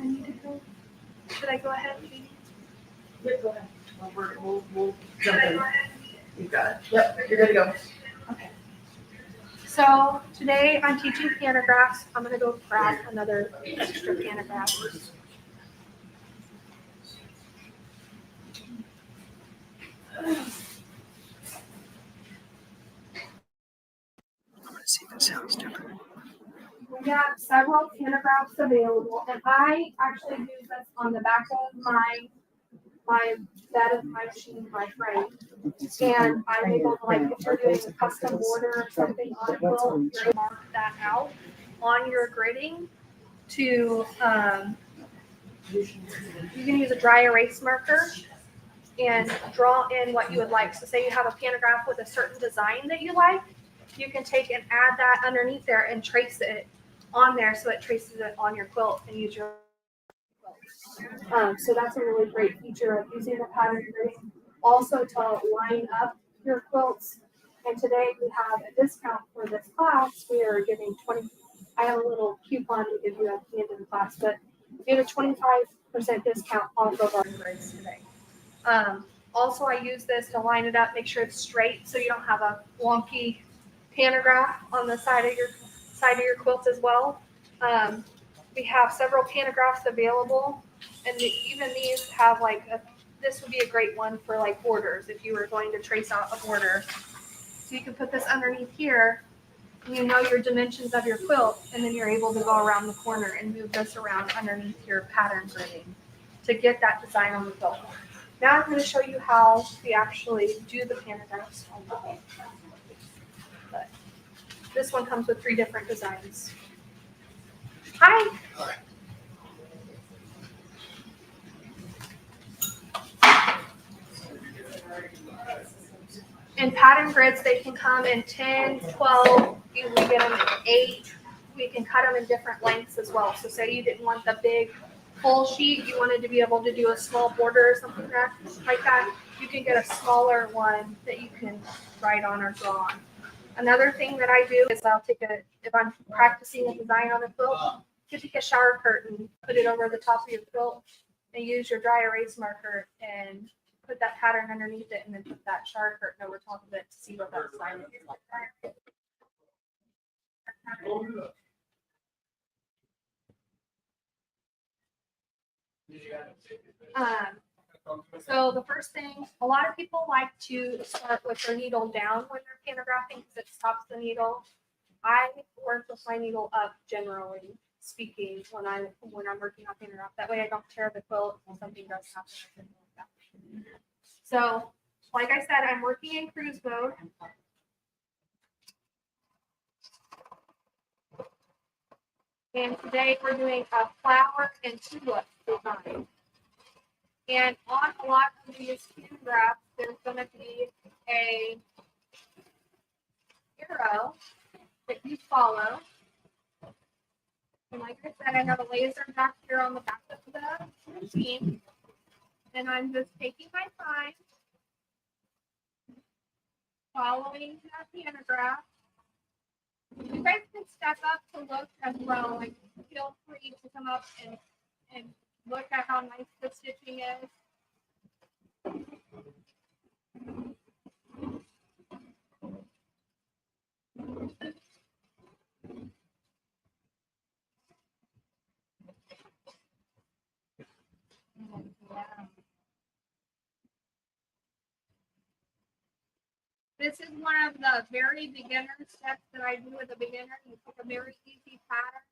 I need to go. Should I go ahead, Katie? Yeah, go ahead. We'll jump in. You got it. Yep, you're good to go. Okay. So today I'm teaching panographs. I'm going to go grab another extra pantograph. I'm going to see if it sounds different. We have several panographs available, and I actually use this on the back of my bed of my machine, my frame. And I'm able to, like, if you're doing a custom border or something on a quilt, you're able to mark that out on your gridding to, you can use a dry erase marker and draw in what you would like. So say you have a pantograph with a certain design that you like, you can take and add that underneath there and trace it on there so it traces it on your quilt and use your quilt. So that's a really great feature of using the pattern grading. Also to line up your quilts. And today we have a discount for this class. We are giving 20, I have a little coupon to give you at the end of the class, but we have a 25% discount off of our grids today. Also, I use this to line it up, make sure it's straight, so you don't have a wonky pantograph on the side of your quilt as well. We have several pantographs available, and even these have this would be a great one for like borders if you were going to trace out a border. So you can put this underneath here, and you know your dimensions of your quilt, and then you're able to go around the corner and move this around underneath your pattern gridding to get that design on the quilt. Now I'm going to show you how we actually do the pantographs on the quilt. But this one comes with 3 different designs. Hi. Hi. In pattern grids, they can come in 10, 12, you can get them in 8. We can cut them in different lengths as well. So say you didn't want the big full sheet, you wanted to be able to do a small border or something like that, you can get a smaller one that you can write on or draw on. Another thing that I do is if I'm practicing a design on a quilt, you take a shower curtain, put it over the top of your quilt, and use your dry erase marker and put that pattern underneath it, and then put that shower curtain over top of it to see what that design looks like. So the first thing, a lot of people like to start with their needle down when they're pantographing because it stops the needle. I work with my needle up, generally speaking, when I'm working on pantograph. That way I don't tear the quilt when something does happen or something like that. So, like I said, I'm working in cruise mode. And today we're doing a flower and tulip design. And on a lot of these pantographs, there's going to be a arrow that you follow. And like I said, I have a laser back here on the back of the machine. And I'm just taking my time, following that pantograph. You guys can step up to look as well. Like, feel free to come up and look at how nice the stitching is. This is one of the very beginner steps that I do with a beginner. You pick a very easy pattern,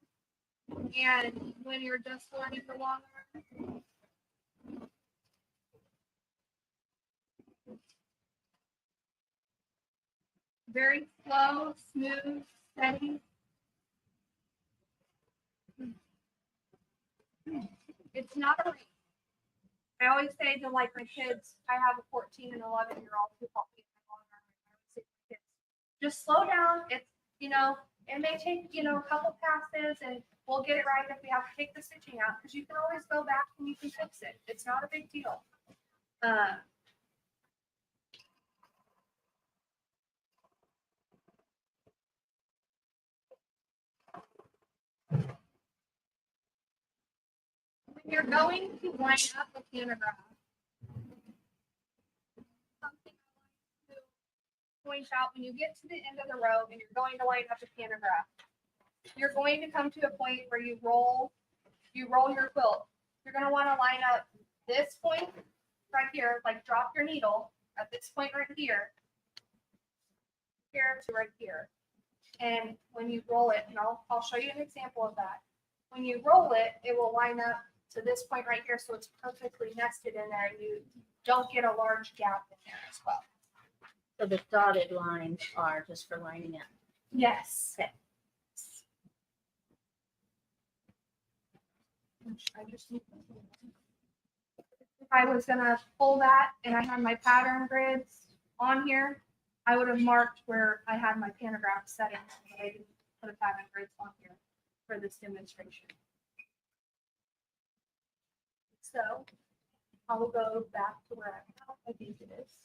and when you're just learning the long arm, very slow, smooth, steady. It's not a race. I always say to like my kids, I have a 14 and 11-year-old who help me with my long arm. I always say to my kids, just slow down. It's, it may take, a couple passes and we'll get it right if we have to take the stitching out, because you can always go back and you can fix it. It's not a big deal. you're going to line up a pantograph, something I like to point out when you get to the end of the row and you're going to line up a pantograph, you're going to come to a point where you roll your quilt. You're going to want to line up this point right here, like drop your needle at this point right here, here to right here. And when you roll it, and I'll show you an example of that. When you roll it, it will line up to this point right here, so it's perfectly nested in there, and you don't get a large gap in there as well. So the dotted lines are just for lining up. Yes. Okay. If I was gonna pull that and I had my pattern grids on here, I would have marked where I had my pantograph settings, but I didn't put a pattern grids on here for this demonstration. So I will go back to where I think it is.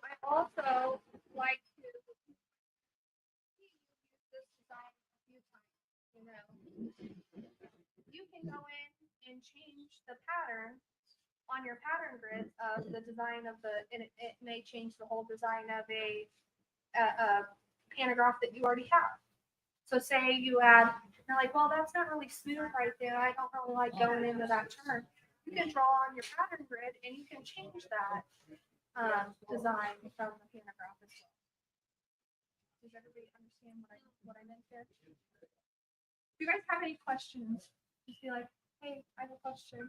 I also like to use this design a few times, you know. You can go in and change the pattern on your pattern grid of the design of and it may change the whole design of a pantograph that you already have. So say you're like, well, that's not really smooth right there. I don't really like going into that turn. You can draw on your pattern grid and you can change that design from the pantograph as well. Does everybody understand what I meant there? If you guys have any questions, just be like, hey, I have a question.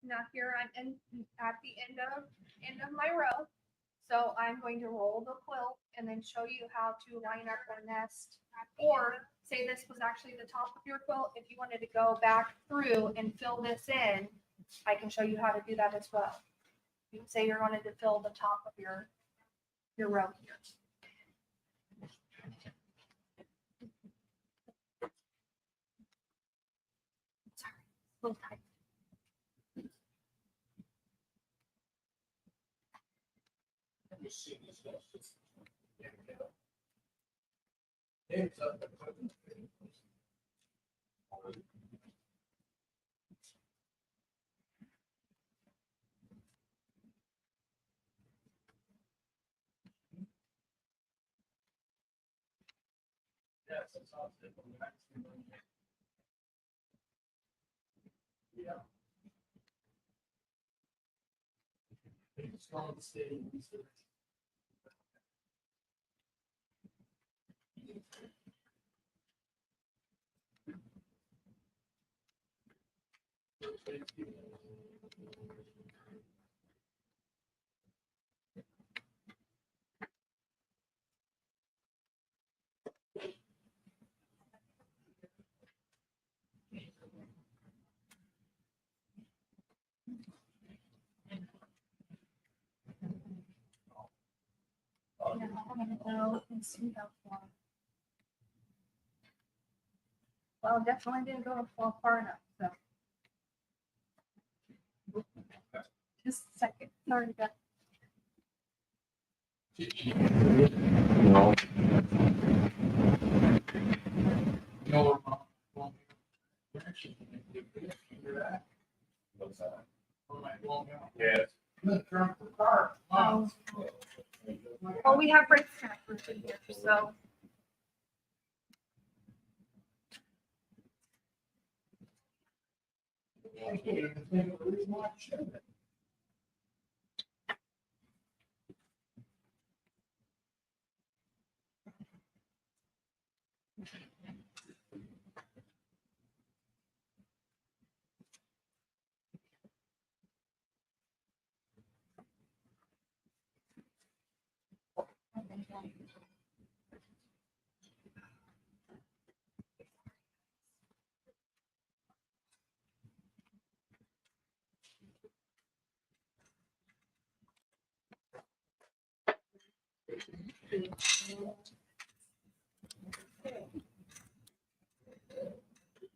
Now here I'm at the end of my row. So I'm going to roll the quilt and then show you how to line up the nest. Or say this was actually the top of your quilt. If you wanted to go back through and fill this in, I can show you how to do that as well. You can say you wanted to fill the top of your row here. Sorry, a little tight. Yeah, I'm gonna go and see how far. Well, definitely didn't go far enough, so. Just a second, sorry about. No. No. What's that? Yes. Oh. Well, we have brake stackers in here, so.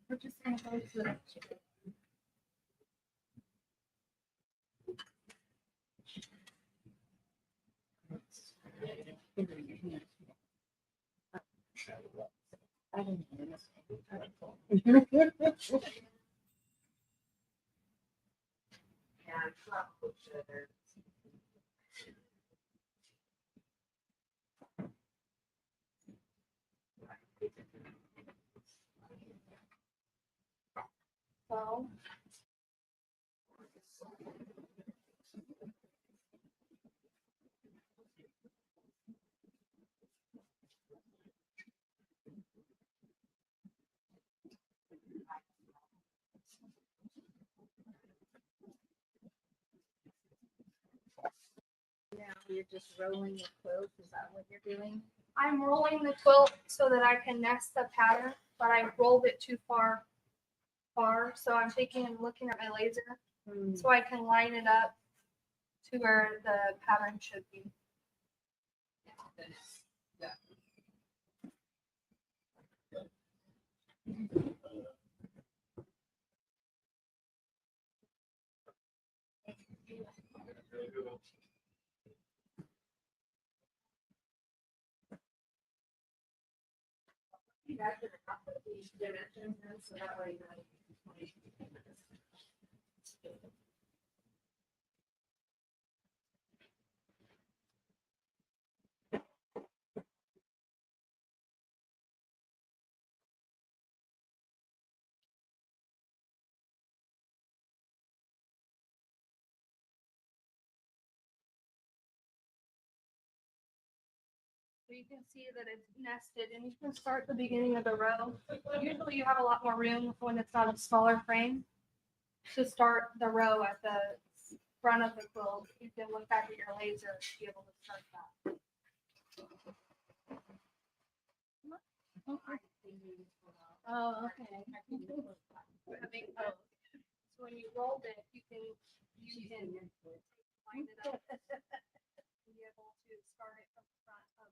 We're just gonna go to the. I don't know. So. Now you're just rolling the quilt, is that what you're doing? I'm rolling the quilt so that I can nest the pattern, but I rolled it too far. So I'm taking and looking at my laser so I can line it up to where the pattern should be. You guys are up with these dimensions, and so that way you know. So you can see that it's nested and you can start the beginning of the row. Usually you have a lot more room when it's not a smaller frame to start the row at the front of the quilt. You can look back at your laser to be able to start that. Oh, okay. So when you rolled it, you can line it up and be able to start it from the front of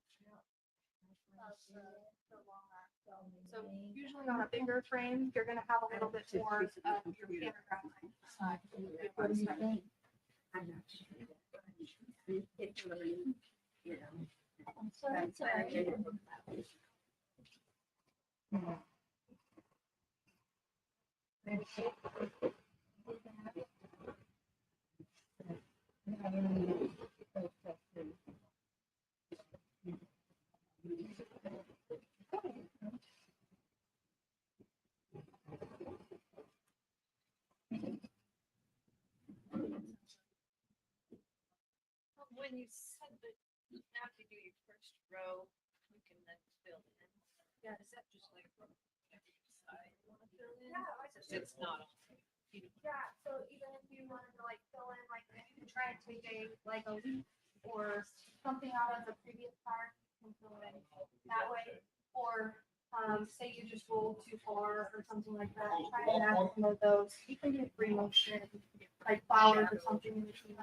the long rack. So usually on a bigger frame, you're gonna have a little bit more of your pantograph. What do you think? I'm not sure. It's really, you know. So that's all right. When you said that after you do your first row, you can then fill in. Yeah, is that just like from every side you want to fill in? Yeah, I just- It's not. Yeah, so even if you wanted to like fill in, like if you try and take a leaf or something out of the previous part, you can fill it in that way. Or say you just rolled too far or something like that, try and add some of those. You can get free motion, like flowers or something in between.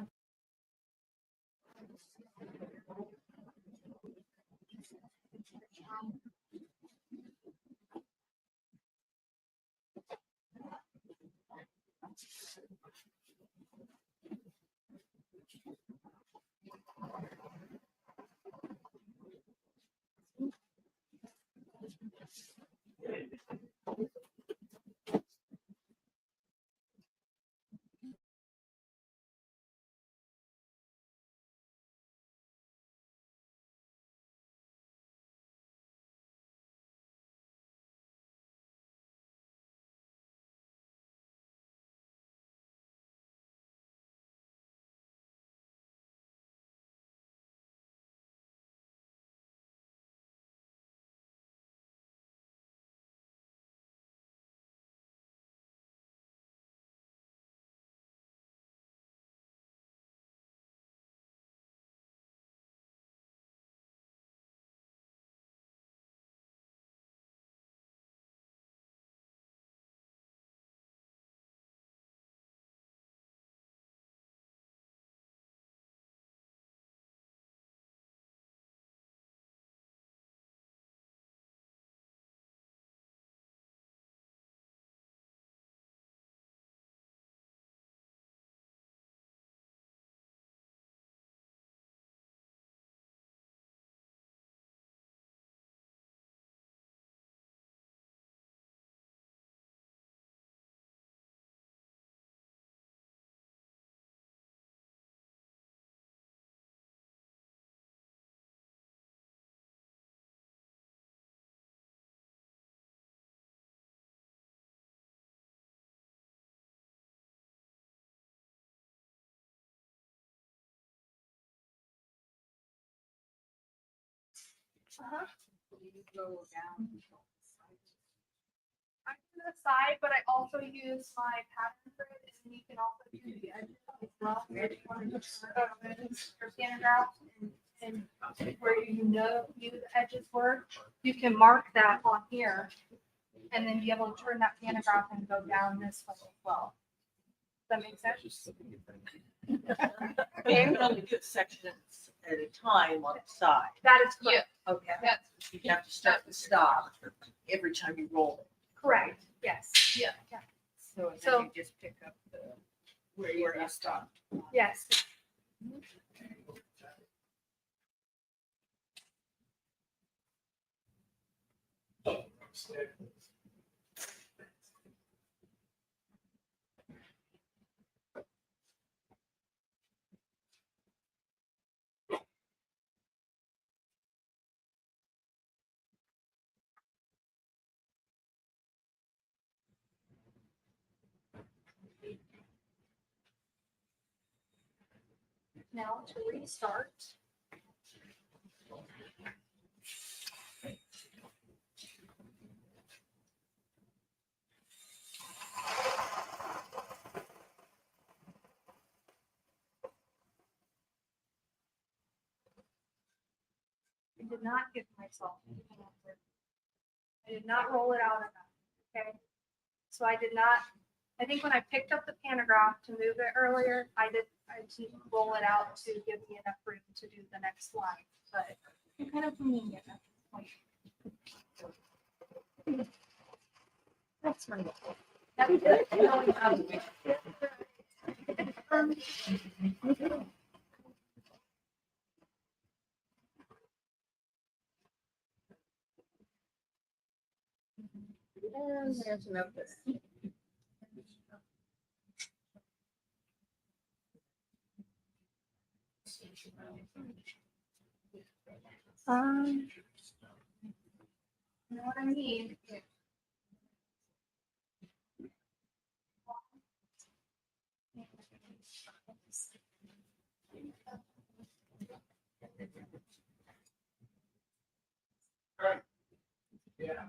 Uh-huh. You go down. I do the side, but I also use my pattern grid, and you can also do the edges as well. If you want to just your pantograph and where you know the edges were, you can mark that on here, and then be able to turn that pantograph and go down this way as well. Does that make sense? But you can only do sections at a time on the side. That is correct. Okay. Yeah. You have to start and stop every time you roll it. Correct. Yes. So So- then you just pick up the, where you stopped. Yes. Now to restart. I did not give myself an answer. I did not roll it out enough, okay? So I did not, I think when I picked up the pantograph to move it earlier, I didn't roll it out to give me enough room to do the next line, but I'm kind of winging it at this point. That's my. That's good. And there's an open. You know what I mean? Yeah.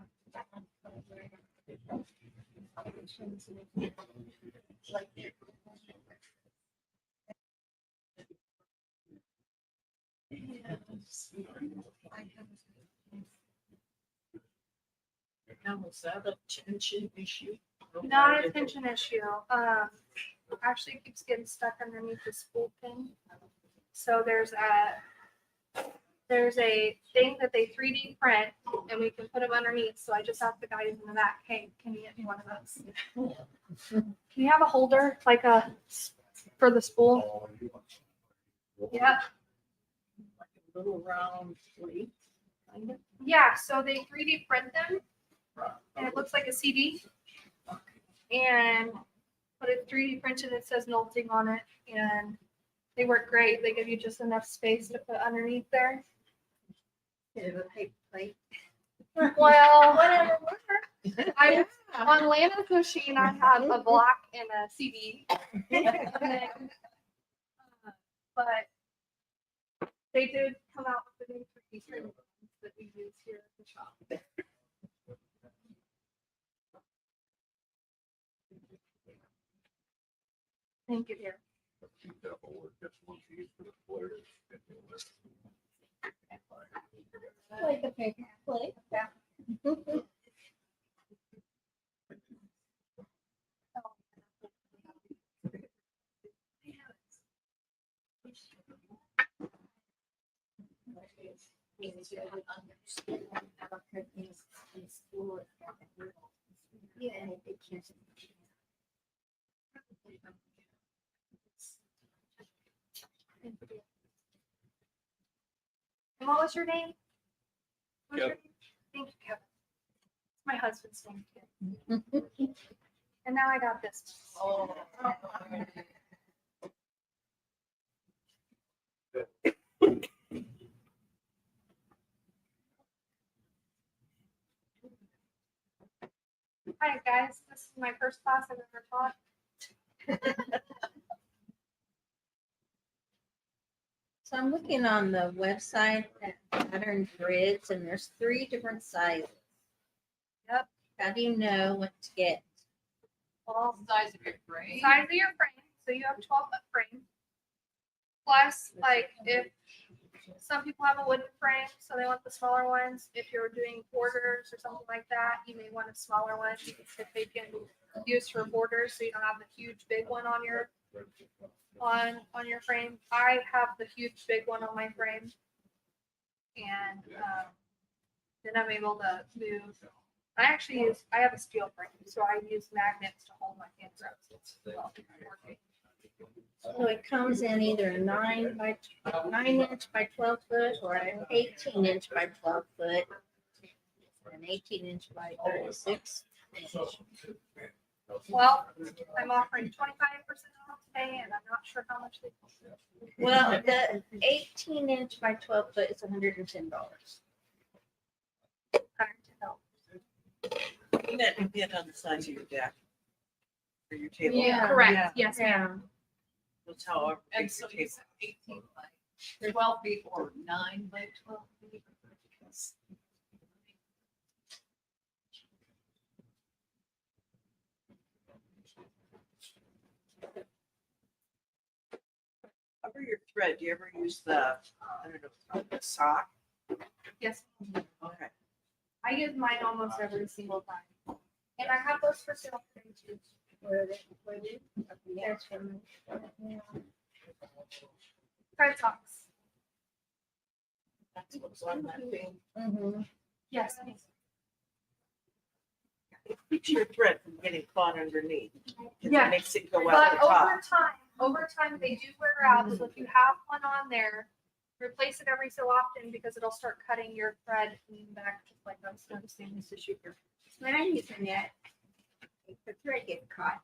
Now, was that a tension issue? Not a tension issue. Actually it keeps getting stuck underneath the spool pin. So there's a thing that they 3D print and we can put them underneath. So I just asked the guys in the back, hey, can you get me one of those? Can you have a holder for the spool? Yeah. Like a little round plate, kind of. Yeah, so they 3D print them and it looks like a CD. And but it's 3D printed, it says Nolting on it and they work great. They give you just enough space to put underneath there. Bit of a paper plate. Well, Whatever. on Lana's machine, I have a block and a CD. But they did come out with the new 3D printed ones that we use here at the shop. Thank you, dear. Like a paper plate. Yeah. Yeah. And what was your name? What was your Kevin. name? Thank you, Kevin. It's my husband's name, too. And now I got this. Oh. Hi, guys. This is my first class I've ever taught. So I'm looking on the website at pattern grids and there's 3 different sizes. Yep. How do you know what to get? Well, Size of your frame. size of your frame, so you have 12-foot frame. Plus, like, if some people have a wooden frame, so they want the smaller ones. If you're doing borders or something like that, you may want a smaller one if they can use for borders, so you don't have the huge big one on your frame. I have the huge big one on my frame, and then I'm able to move. I have a steel frame, so I use magnets to hold my hand grips. Well, working. So it comes in either a 9 inch by 12 foot or an 18-inch by 12 foot, an 18-inch by 36 inch. Well, I'm offering 25% off today, and I'm not sure how much they cost. Well, the 18-inch by 12 foot is $110. Wouldn't that depend on the size of your deck? Or your table? Yeah. Correct, yes, ma'am. That's however And big so your you table. said 18 by 12 feet or 9 by 12 feet. Cover your thread. Do you ever use the, I don't know, the sock? Yes, Okay. I use mine almost every single time. And I have those for sale today too. There's for me. Thread socks. That's what's on that thing. Mhm. Yes. It keeps your thread from getting caught underneath. 'Cause Yeah. It makes it go out But the top. over time, they do wear out. So if you have one on there, replace it every so often because it'll start cutting your thread back, just like I was noticing this issue here. When I'm using it, the thread gets caught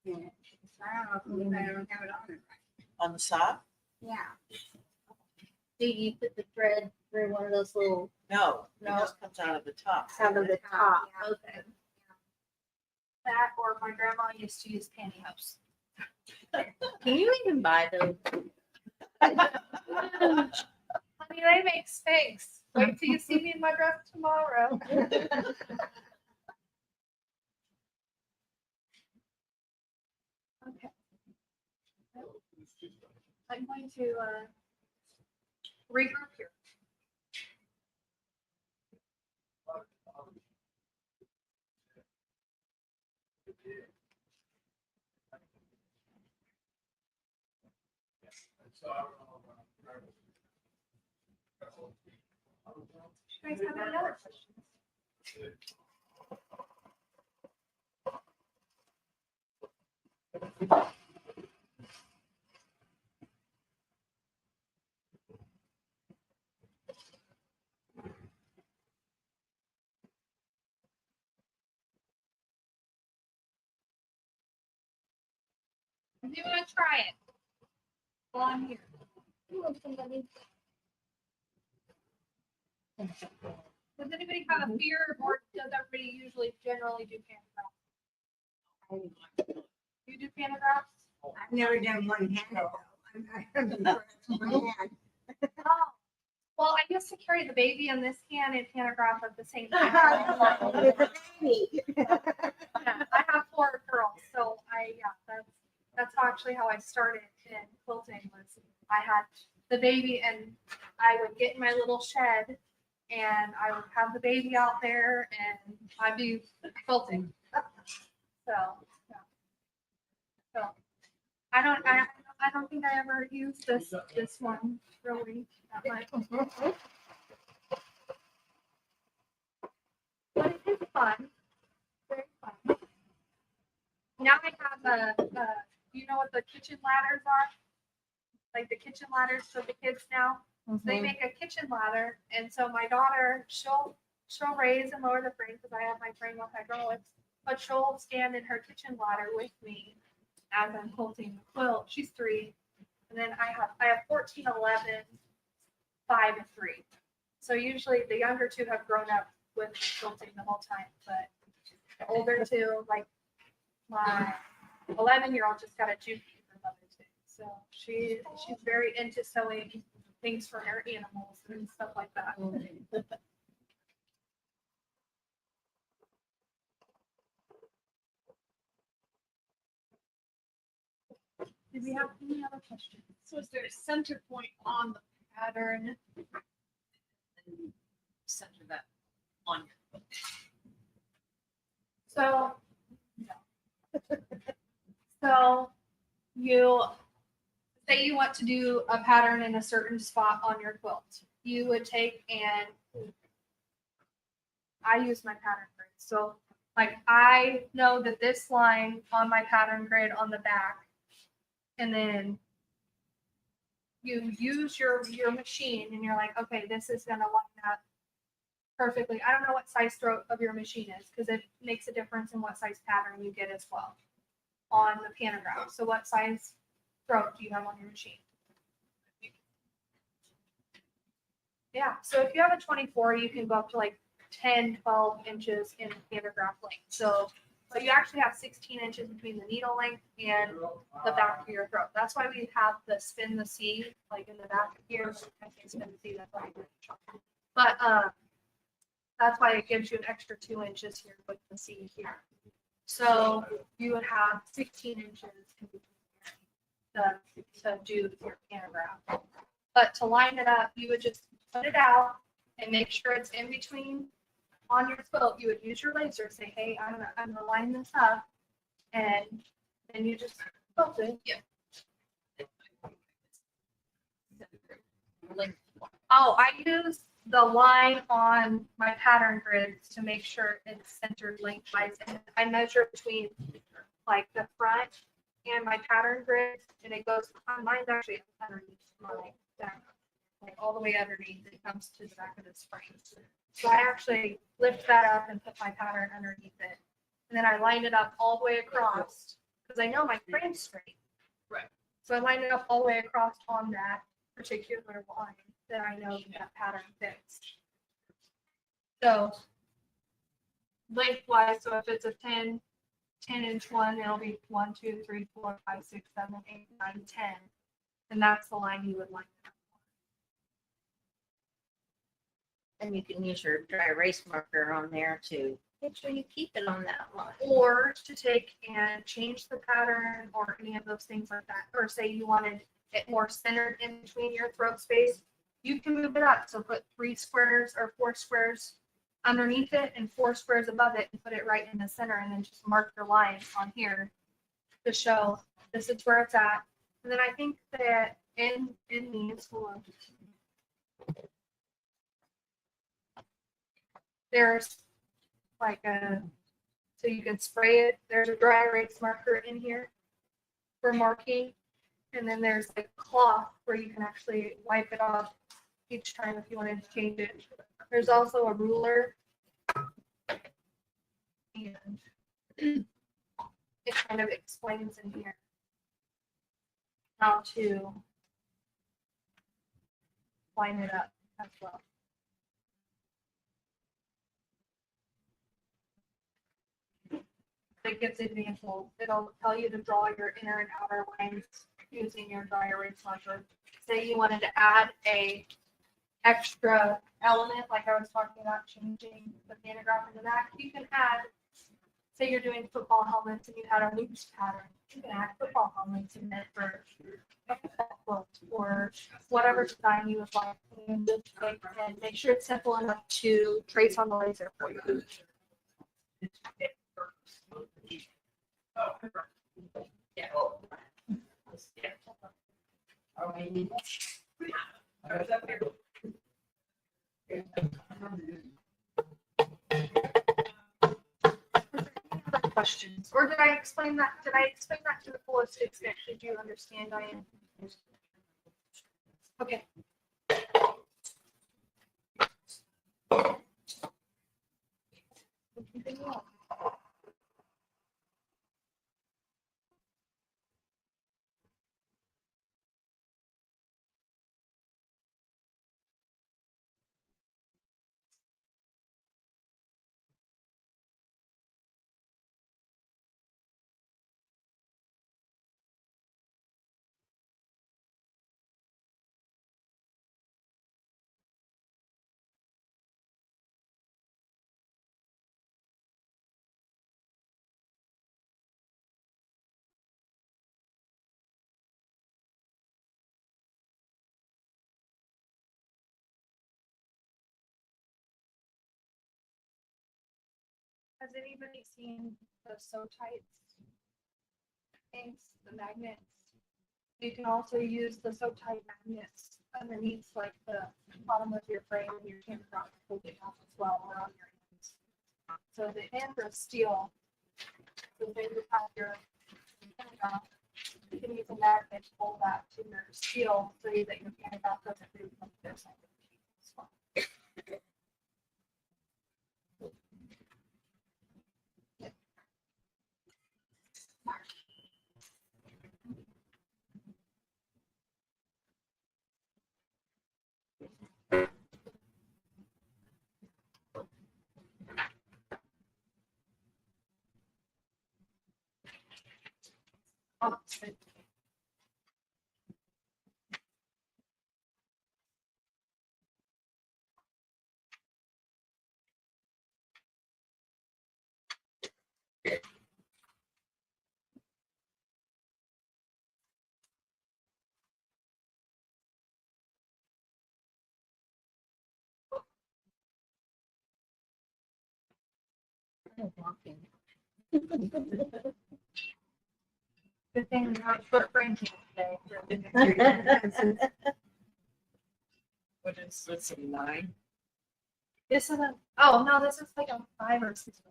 in it. So I don't know if I don't have it on it right. On the sock? Yeah. Do you put the thread through one of those little No, it No. just comes out of the top. out of the top? Yeah. Okay. That or my grandma used to use pantyhose. Can you even buy those? Honey, they make Spanx. Wait till you see me in my dress tomorrow. Okay. I'm going to regroup here. You guys have any other questions? Do you want to try it? While I'm here. Does anybody have a fear, or does everybody usually generally do pantograph? You do pantograph? I've never done one handed though. I've done one hand. Oh, well, I used to carry the baby in this hand and pantograph at the same time. With a baby. Yeah, I have 4 girls, so that's actually how I started in quilting. Was I had the baby and I would get in my little shed and I would have the baby out there and I'd be quilting. So, yeah. So I don't think I ever used this one really that much. But it is fun. Very fun. Now I have you know what the kitchen ladders are? Like the kitchen ladders for the kids now. They make a kitchen ladder, and so my daughter, she'll raise and lower the frame because I have my frame with hydraulics, but she'll stand in her kitchen ladder with me as I'm quilting the quilt. She's 3, and then I have 14, 11, 5, and 3. So usually the younger 2 have grown up with quilting the whole time, but the older 2, like my 11-year-old, just got a Juki for Mother's Day. So she's very into sewing things for her animals and stuff like that. Did we have any other questions? So is there a center point on the pattern? And center that on your foot. So, so you say you want to do a pattern in a certain spot on your quilt. You would take and I use my pattern grid. So like I know that this line on my pattern grid on the back, and then you use your machine and you're like, okay, this is gonna line up perfectly. I don't know what size throat of your machine is because it makes a difference in what size pattern you get as well on the pantograph. So what size throat do you have on your machine? Yeah, so if you have a 24, you can go up to like 10, 12 inches in pantograph length. So but you actually have 16 inches between the needle length and the back of your throat. That's why we have the spin the C like in the back here. I say spin the C, that's why I did it. But that's why it gives you an extra 2 inches here with the C here. So you would have 16 inches to do your pantograph. But to line it up, you would just put it out and make sure it's in between on your quilt. You would use your laser, say, hey, I'm gonna line this up, and then you just quilt it. Oh, I use the line on my pattern grids to make sure it's centered lengthwise. And I measure between like the front and my pattern grid, and it goes, mine's actually underneath my back, like all the way underneath. It comes to the back of this frame. So I actually lift that up and put my pattern underneath it. And then I line it up all the way across because I know my frame's straight. Right. So I line it up all the way across on that particular line that I know that pattern fits. So lengthwise, so if it's a 10 inch one, it'll be 1, 2, 3, 4, 5, 6, 7, 8, 9, 10. And that's the line you would line it up. And you can use your dry erase marker on there to make sure you keep it on that line. Or to take and change the pattern or any of those things like that. Or say you wanted it more centered in between your throat space, you can move it up. So put 3 squares or 4 squares underneath it and 4 squares above it and put it right in the center, and then just mark your lines on here to show this is where it's at. And then I think that in these, hold on. There's like so you can spray it. There's a dry erase marker in here for marking. And then there's like cloth where you can actually wipe it off each time if you wanted to change it. There's also a ruler. And it kind of explains in here how to line it up as well. It gives examples. It'll tell you to draw your inner and outer lines using your dry erase marker. Say you wanted to add a extra element, like I was talking about changing the pantograph in the back, you can add, say you're doing football helmets and you had a loops pattern, you can add football helmets in it for a football quilt or whatever design you would like. And just and make sure it's simple enough to trace on the laser for you. Questions, or did I explain that? Did I explain that to the fullest extent? Did you understand, Diane? Okay. Has anybody seen the so tights things, the magnets? You can also use the so tight magnets underneath like the bottom of your frame and your camera holding off as well or on your hands. So the ends are steel. So then you have your camera. You can use a magnet to hold that to your steel so that your camera doesn't move from this side. Walking. Good thing I'm not short frame today. What is, let's see, 9? This is a, oh no, this is like a 5 or 6.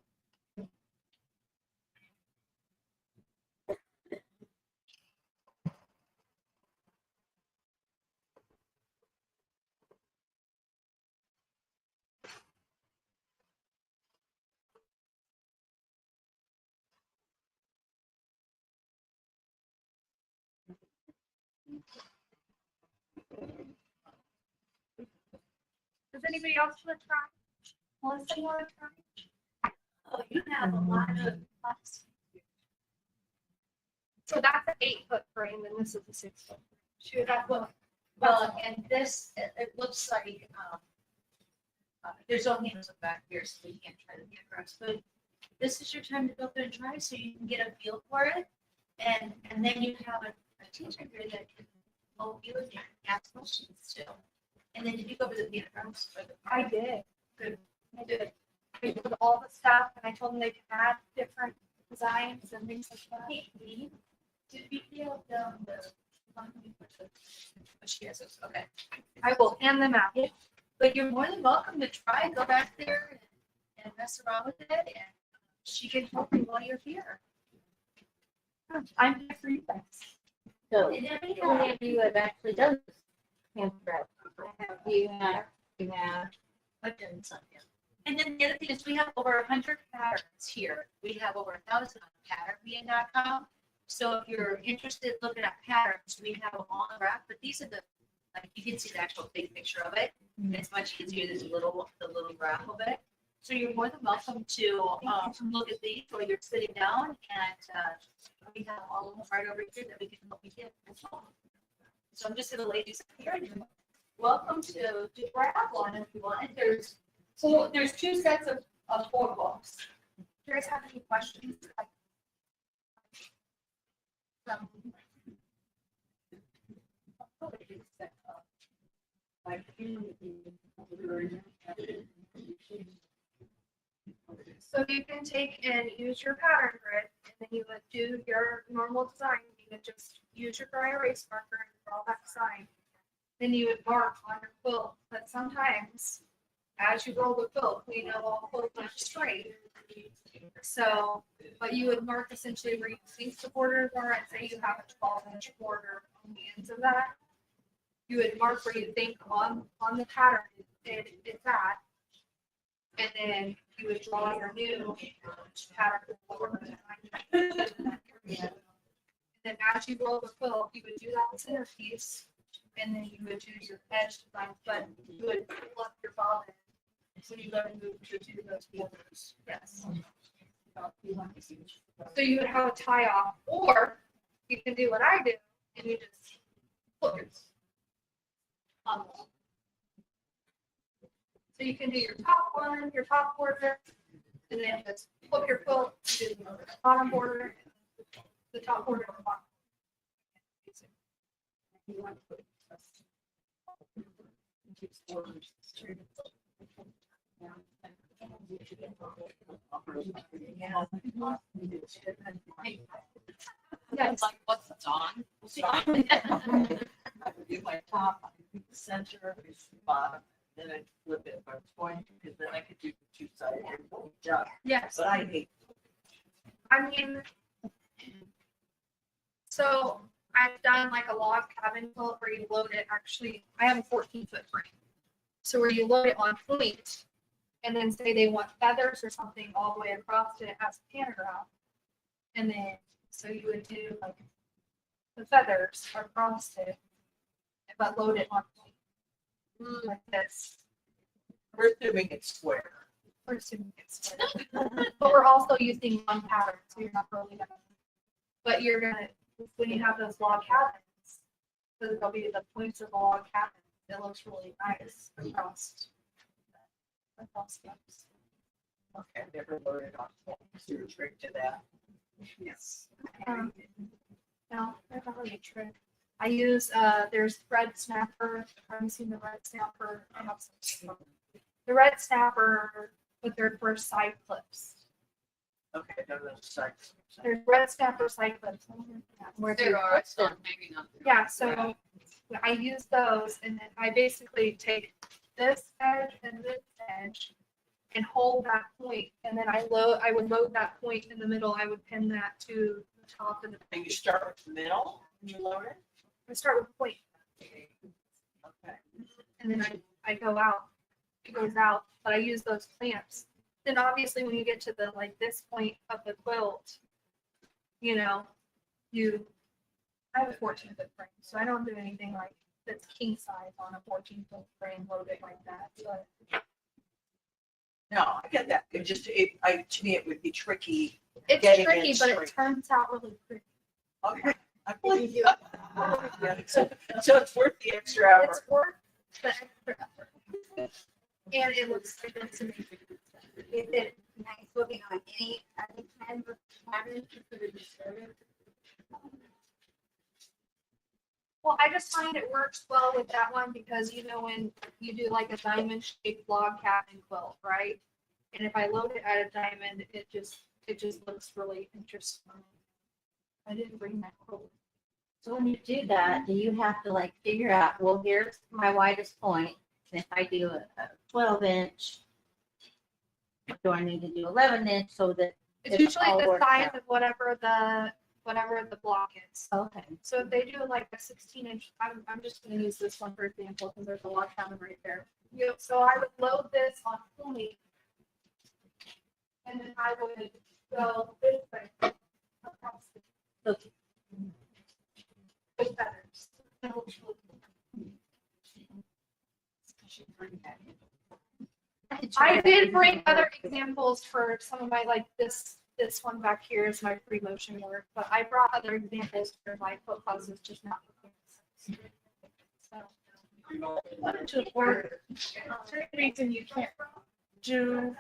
Does anybody else want to try? Melissa, you want to try? Oh, you have a lot of plastic. So that's an 8-foot frame and this is a 6-foot. Sure, that will, well, and this, it looks like, there's only hands back here, so we can't try to get across, but this is your time to go up there and try, so you can get a feel for it. And then you have a teacher here that can help you and ask questions still. And then did you go over the diagrams? I did. Good. I did. I did all the stuff and I told them they could add different designs and things like that. Hey, did we feel down the? Oh, she has those, okay. I will hand them out. But you're more than welcome to try, go back there and mess around with it, and she can help you while you're here. I'm here for you guys. So, And every how many of you have actually done this? Handcraft? You have, I've done some, yeah. And then the other thing is we have over 100 patterns here. We have over 1,000 on patternmeeting.com. So if you're interested in looking at patterns, we have them on the rack, but these are the, like, you can see the actual big picture of it. It's much easier than the little graph of it. So you're more than welcome to look at these while you're sitting down, and we have all of them right over here that we can help you get as well. So I'm just gonna lay these here, and you're welcome to grab one if you want. There's 2 sets of 4 books. Do you guys have any questions? So you can take and use your pattern grid, and then you would do your normal design. You would just use your dry erase marker and draw that design. Then you would mark on your quilt, but sometimes as you roll the quilt, we know all quilts are straight. So, but you would mark essentially where you think the borders are, and say you have a 12-inch border on the ends of that. You would mark where you think on the pattern it's at. And then you would draw your new pattern border. And then as you roll the quilt, you would do that centerpiece. And then you would do your edge design, but you would pull up your bobbin. So you go and move to those borders. Yes. So you would have a tie off, or you can do what I do and you just flip yours. So you can do your top one, your top border, and then just flip your quilt, do the bottom border, the top border, and the bottom. You want to put Yeah, it's like, what's it's on? I would do my top, I could do the center, I could do the bottom, then I'd flip it if I was going to, because then I could do the two sided. Yes, But I hate. I mean, so I've done like a log cabin quilt where you load it, actually, I have a 14-foot frame. So where you load it on point, and then say they want feathers or something all the way across it, it has a pantograph. And then, so you would do like the feathers across it, but load it on point. Like this. We're doing it square. We're assuming it's but we're also using one pattern, so you're not really gonna. But you're gonna, when you have those log cabins, so there'll be the points of the log cabin. It looks really nice across those. Okay, I've never learned on. Is there a trick to that? Yes. No, there's not really a trick. I use, there's red snapper. Have you seen the red snapper? I have some. The red snapper with their first side clips. Okay, no, those sides. There's red snapper side clips. Where There are, it's not maybe not. Yeah, so I use those and then I basically take this edge and this edge and hold that point, and then I would load that point in the middle. I would pin that to the top and And you start with the middle and you lower it? I start with the point Okay. and then I go out. It goes out, but I use those clamps. Then obviously when you get to the like this point of the quilt, you know, I have a 14-foot frame, so I don't do anything like that's king size on a 14-foot frame loaded like that. But No, I get that. It just, to me, it would be tricky. it's Getting it tricky, but it straight. turns out really pretty. Okay. I believe you. So it's worth the extra hour. It's worth the extra effort. And it looks like it's amazing. Is it nice looking on any other kind of pattern for the disturbance? Well, I just find it works well with that one because you know when you do like a diamond shaped log cabin quilt, right? And if I load it at a diamond, it just looks really interesting. I didn't bring that quilt. So when you do that, do you have to like figure out, well, here's my widest point, and if I do a 12-inch, do I need to do 11-inch so that, It's It's usually all the worked size out. of whatever the block is. okay. So if they do like a 16-inch, I'm just gonna use this one for example, because there's a log cabin right there. So I would load this on point. And then I would go this way. Across the Okay. with feathers. I did bring other examples for some of my, like this one back here is my free motion work, but I brought other examples for my foot classes, just not. For so. To work, for any reason you can't do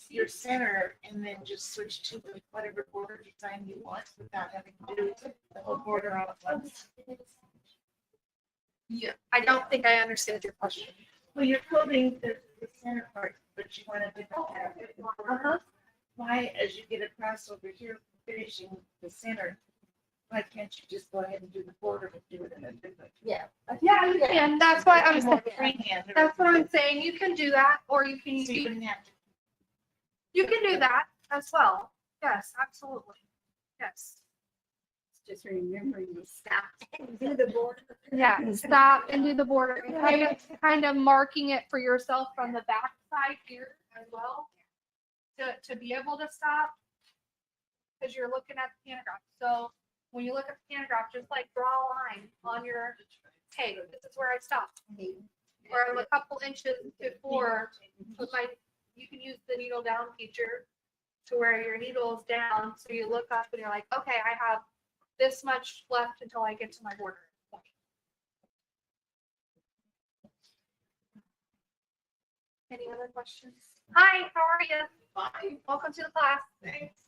your center and then just switch to whatever border design you want without having to do the whole border all at once. Yeah, I don't think I understood your question. Well, you're quilting the center part, but you want to do the Uh-huh. why, as you get across over here, finishing the center, why can't you just go ahead and do the border and do it in a different? Yeah. Yeah, you can. That's why I'm saying. Freehand. That's what I'm saying. You can do that, or you can So you you wouldn't have to. do that as well. Yes, absolutely. Yes. Just remembering to stop and do the border. Yeah. Stop and do the border. And kind of marking it for yourself from the back side here as well. To be able to stop. Because you're looking at the pantograph. So when you look at the pantograph, just like draw a line on your, hey, this is where I stopped. Or I'm a couple inches before, with my, you can use the needle down feature to where your needle is down. So you look up and you're like, okay, I have this much left until I get to my border point. Any other questions? Hi, how are you? Fine. Welcome to the class. Thanks.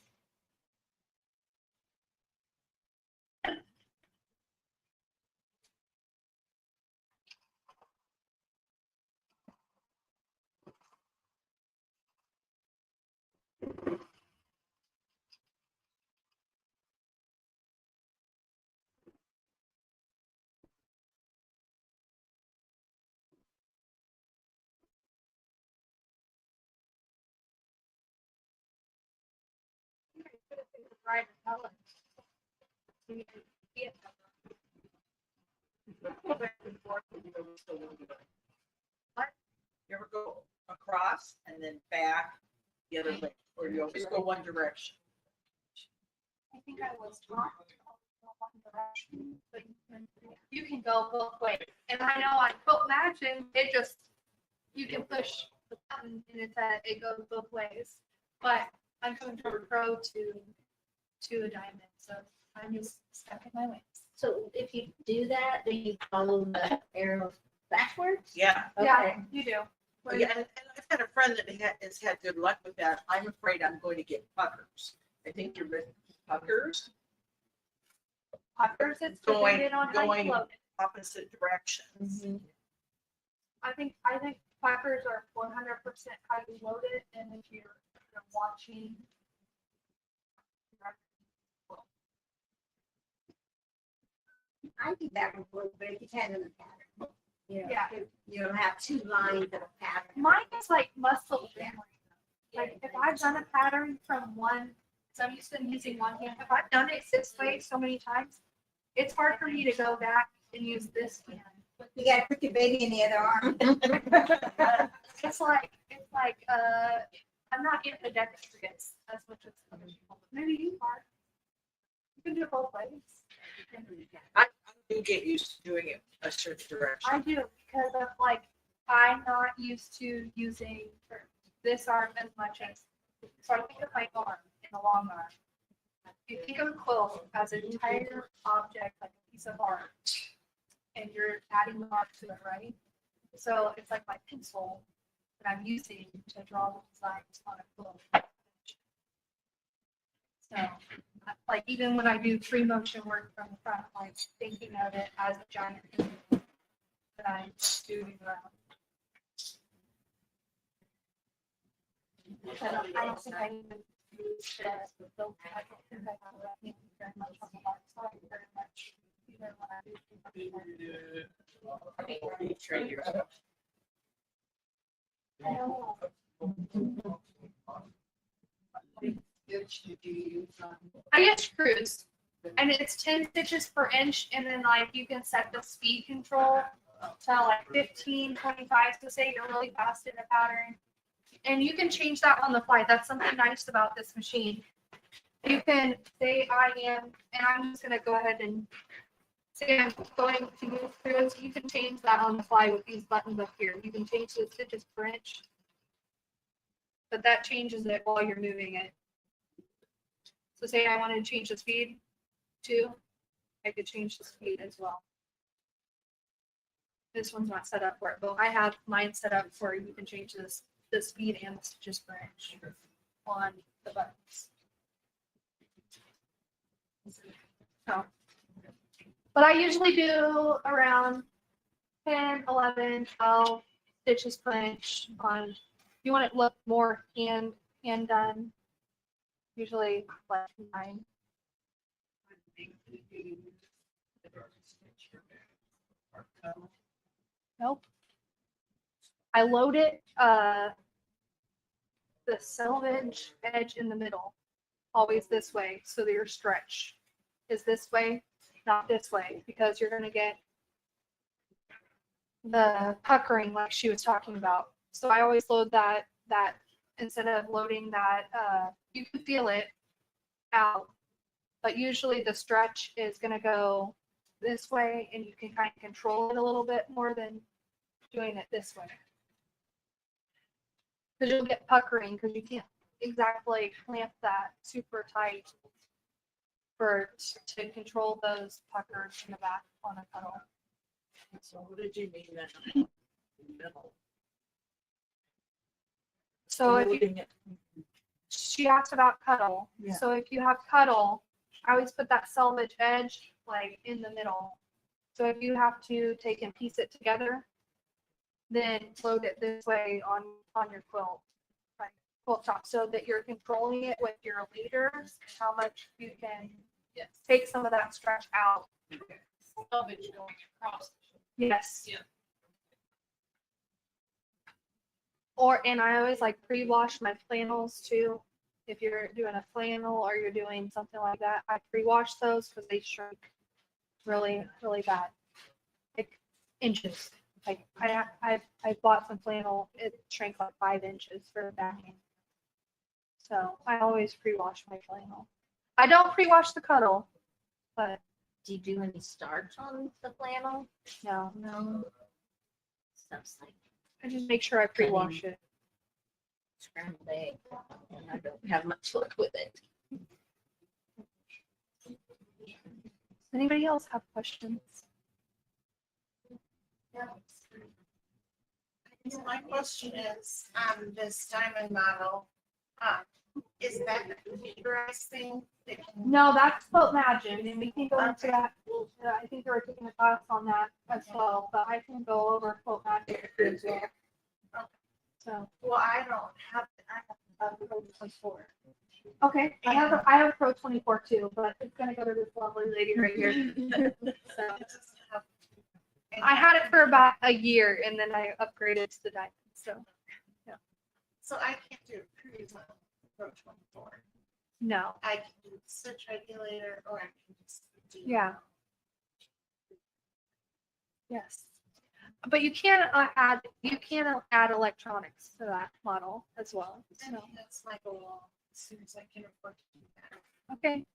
brighter color. So you can see it. What? You ever go across and then back the other way, or you always go one direction? I think I was taught to go one direction, but you can go both ways. And I know on Quilt Matching, it just, you can push the button and it goes both ways. But I'm coming from a pro to a diamond, so I'm just stuck in my ways. So if you do that, do you follow the arrows backwards? Yeah. Yeah, Okay. you do. Yeah, and I've had a friend that has had good luck with that. I'm afraid I'm going to get puckers. I think you're with puckers, Puckers, it's Going- dependent on how going- you load it. opposite directions. I think puckers are 100% how you load it, and if you're watching. I do that with wood, but it depends on the pattern. You know, Yeah. you don't have two lines of a pattern. Mine is like muscle memory. Like if I've done a pattern from one, so I'm used to using one hand. If I've done it this way so many times, it's hard for me to go back and use this hand. You gotta put your baby in the other arm. It's like I'm not ambidextrous as much as other people. Maybe you are. You can do it both ways. I do get used to doing it a certain direction. I do because of like I'm not used to using this arm as much as so I think of my arm in the long arm. You think of a quilt as an entire object, like a piece of art, and you're adding art to it, right? So it's like my pencil that I'm using to draw the designs on a quilt. So, like even when I do free motion work from the front, like thinking of it as a giant pencil that I'm doing around. I don't think I even use the, I don't think I have that very much on the art side very much. Even when I do. I know. I get screws, and it's 10 stitches per inch, and then like you can set the speed control to like 15, 25, so say you're really fast in a pattern. And you can change that on the fly. That's something nice about this machine. You can say I am, and I'm just gonna go ahead and say I'm going to move through. You can change that on the fly with these buttons up here. You can change the stitches per inch, but that changes it while you're moving it. So say I wanted to change the speed to, I could change the speed as well. This one's not set up for it, but I have mine set up for you can change this the speed and the stitches per inch on the buttons. So, but I usually do around 10, 11, 12 stitches per inch on, you want it to look more hand done. Usually like 9. Nope. I load it, the selvage edge in the middle, always this way, so that your stretch is this way, not this way, because you're gonna get the puckering like she was talking about. So I always load that instead of loading that, you can feel it out, but usually the stretch is gonna go this way, and you can kind of control it a little bit more than doing it this way. Because you'll get puckering because you can't exactly clamp that super tight to control those puckers in the back on a cuddle. So what did you mean then? Middle. So if you, Loading it. she asked about cuddle. Yeah. So if you have cuddle, I always put that selvage edge like in the middle. So if you have to take and piece it together, then load it this way on your quilt, like quilt top, so that you're controlling it with your leaders, how much you can take some of that stretch out. Salvage going across. Yes. Yeah. And I always like pre-wash my flannels too, if you're doing a flannel or you're doing something like that, I pre-wash those because they shrink really, really bad. Like inches. Like I bought some flannel, it shrank like 5 inches for the backing. So I always pre-wash my flannel. I don't pre-wash the cuddle, but Do you do any starch on the flannel? no, No. Sounds like I just make sure I pre-wash it. scrambled egg, and I don't have much luck with it. Anybody else have questions? So my question is, this diamond model, is that a computerized thing? that can- No, that's Quilt Magic, and we can go into that. I think they were taking a class on that as well, but I can go over Quilt Magic as well. So, Well, I don't have, I have Pro 24. Okay, I have a Pro 24 too, but it's gonna go to this lovely lady right here. So, it doesn't have. I had it for about a year, and then I upgraded to the diamond. So, So I can't do a cruise on Pro 24. no, I can do the switch regulator, or I can just do. yeah, yes. But you can add electronics to that model as well. And So, that's my goal, as soon as I can afford to do that. okay.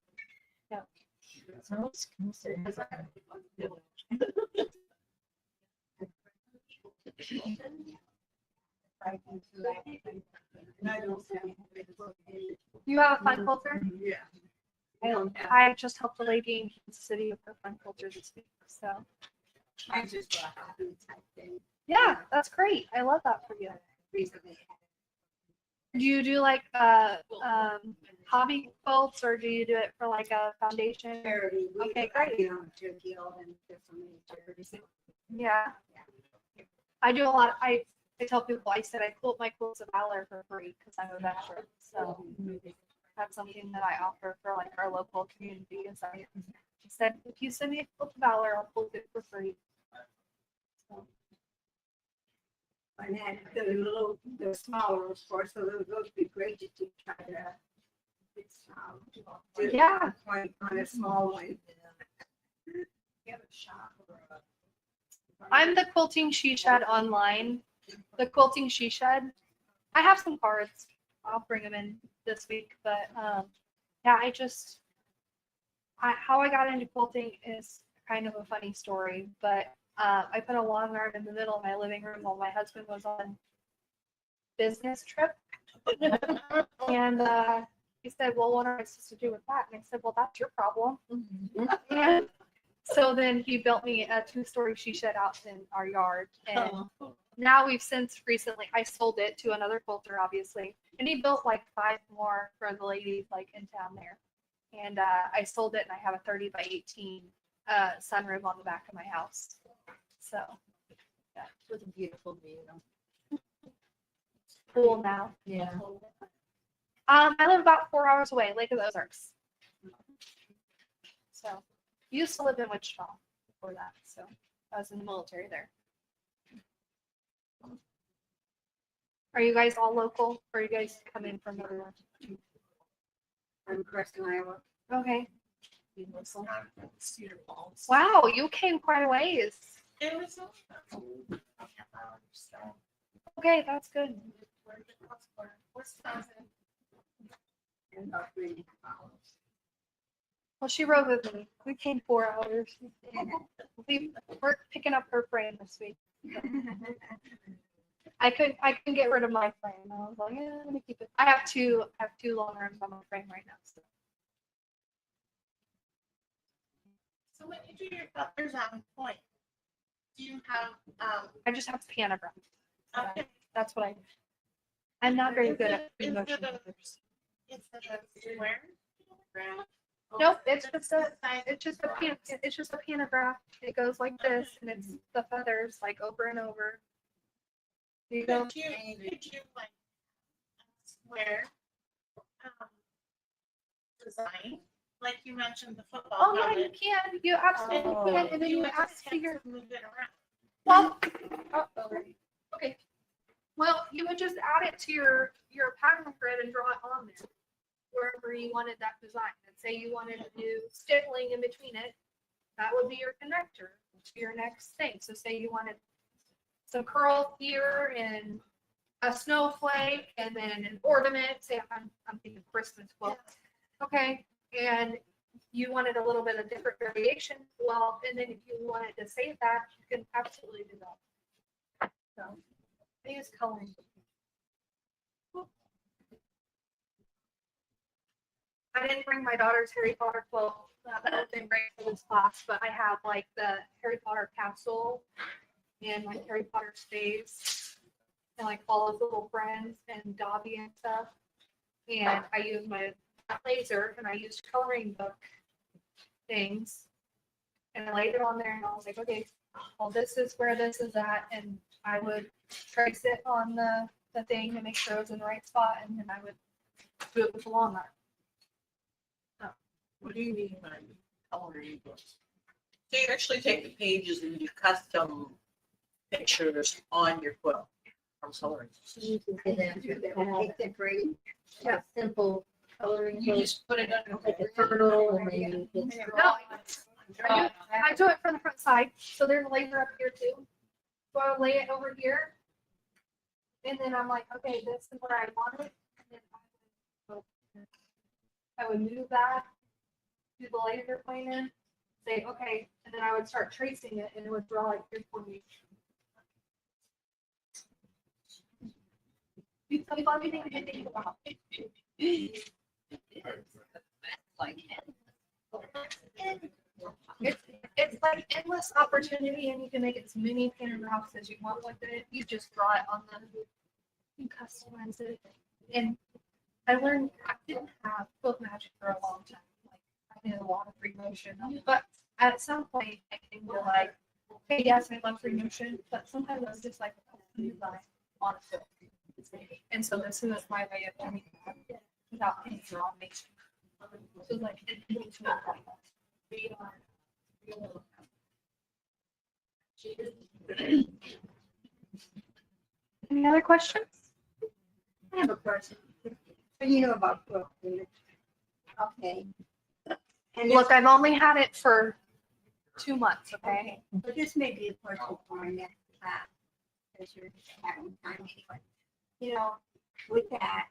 So it's considered. You have a fun filter? Yeah. I just helped a lady in Kansas City with her fun filter this week. So, I just bought a hobby type thing yeah, that's great. I love that for you. recently. Do you do like hobby quilts, or do you do it for like a foundation? Charity. Okay, great. You know, to heal and there's so many charities. Yeah. I do a lot. I tell people, I said I quilt my quilts of valor for free because I'm a veteran. So that's something that I offer for like our local community. Is I said, if you send me a quilt of valor, I'll quilt it for free. So, And then the smaller ones for, so those would be great to try to. Do Yeah. on a small one. I'm the Quilting She Shed online. The Quilting She Shed. I have some cards. I'll bring them in this week. But yeah, how I got into quilting is kind of a funny story. But I put a long arm in the middle of my living room while my husband was on business trip. And he said, well, what am I supposed to do with that? And I said, well, that's your problem. And so then he built me a 2-story she shed out in our yard. And now we've since recently, I sold it to another quilter, obviously. And he built like 5 more for the ladies like in town there. And I sold it, and I have a 30 by 18 sunroof on the back of my house. So yeah, With a beautiful view. cool now. Yeah. I live about 4 hours away, Lake of the Ozarks. So used to live in Wichita before that. So I was in the military there. Are you guys all local, or you guys come in from everywhere? I'm Preston, Iowa. Okay. Cedar Falls. Wow, you came quite a ways. It was a half hour, so. Okay, that's good. Wisconsin. And about 3.5 hours. Well, she rode with me. We came 4 hours. We're picking up her frame this week. I couldn't get rid of my frame. I was like, yeah, let me keep it. I have two long arms on my frame right now. So when you do your feathers on point, do you have, I just have panagram. okay. That's what I do. I'm not very good at Is it motion a- feathers. Is it a square? panagraph? Nope, it's just a panagraph. It goes like this, and it's the feathers like over and over. You go. Could you like square design, like you mentioned the football Oh yeah, you helmet? can. You absolutely can. And then you would ask just for have your. to move it around. Well, okay. Well, you would just add it to your pattern grid and draw it on there. wherever you wanted that design. And say you wanted to do stippling in between it, that would be your connector to your next thing. So say you wanted some curl here and a snowflake and then an ornament, say I'm thinking Christmas quilt. Okay, and you wanted a little bit of different variation, well, and then if you wanted to save that, you can absolutely do that. So I use coloring. I didn't bring my daughter's Harry Potter quilt. That would have been great for this class, but I have like the Harry Potter castle and like Harry Potter staves and like all his little friends and Dobby and stuff. And I use my laser and I used coloring book things and I laid it on there and I was like, okay, well, this is where this is at. And I would trace it on the thing to make sure it was in the right spot. And then I would do it with the long arm. What do you mean by coloring books? So you actually take the pages and you custom pictures on your quilt from coloring. You can do that through the pad. Take the green. Yeah, simple coloring You book, just put it under. like a turtle, and then you just No, I do it from the front side. So there's a laser up here too. So I lay it over here. And then I'm like, okay, this is where I want it. And then I would move that, do the laser pointer, say, okay, and then I would start tracing it and it would draw like here for me. You tell me about anything you can think about. Like, It's like endless opportunity and you can make as many panoramas as you want with it. You just draw it on you customize it. And I learned I didn't have book magic for a long time. Like I did a lot of free motion. But at some point I came to like, hey, yes, I love free motion, but sometimes I was just like design on a film. And so this is my way of doing that without any draw me. So like any other questions? I have a question. So you know about quilting. Okay. And Look, I've only had it for 2 months, okay? but this may be a question for our next class. Because you're having time anyway. You know, with that,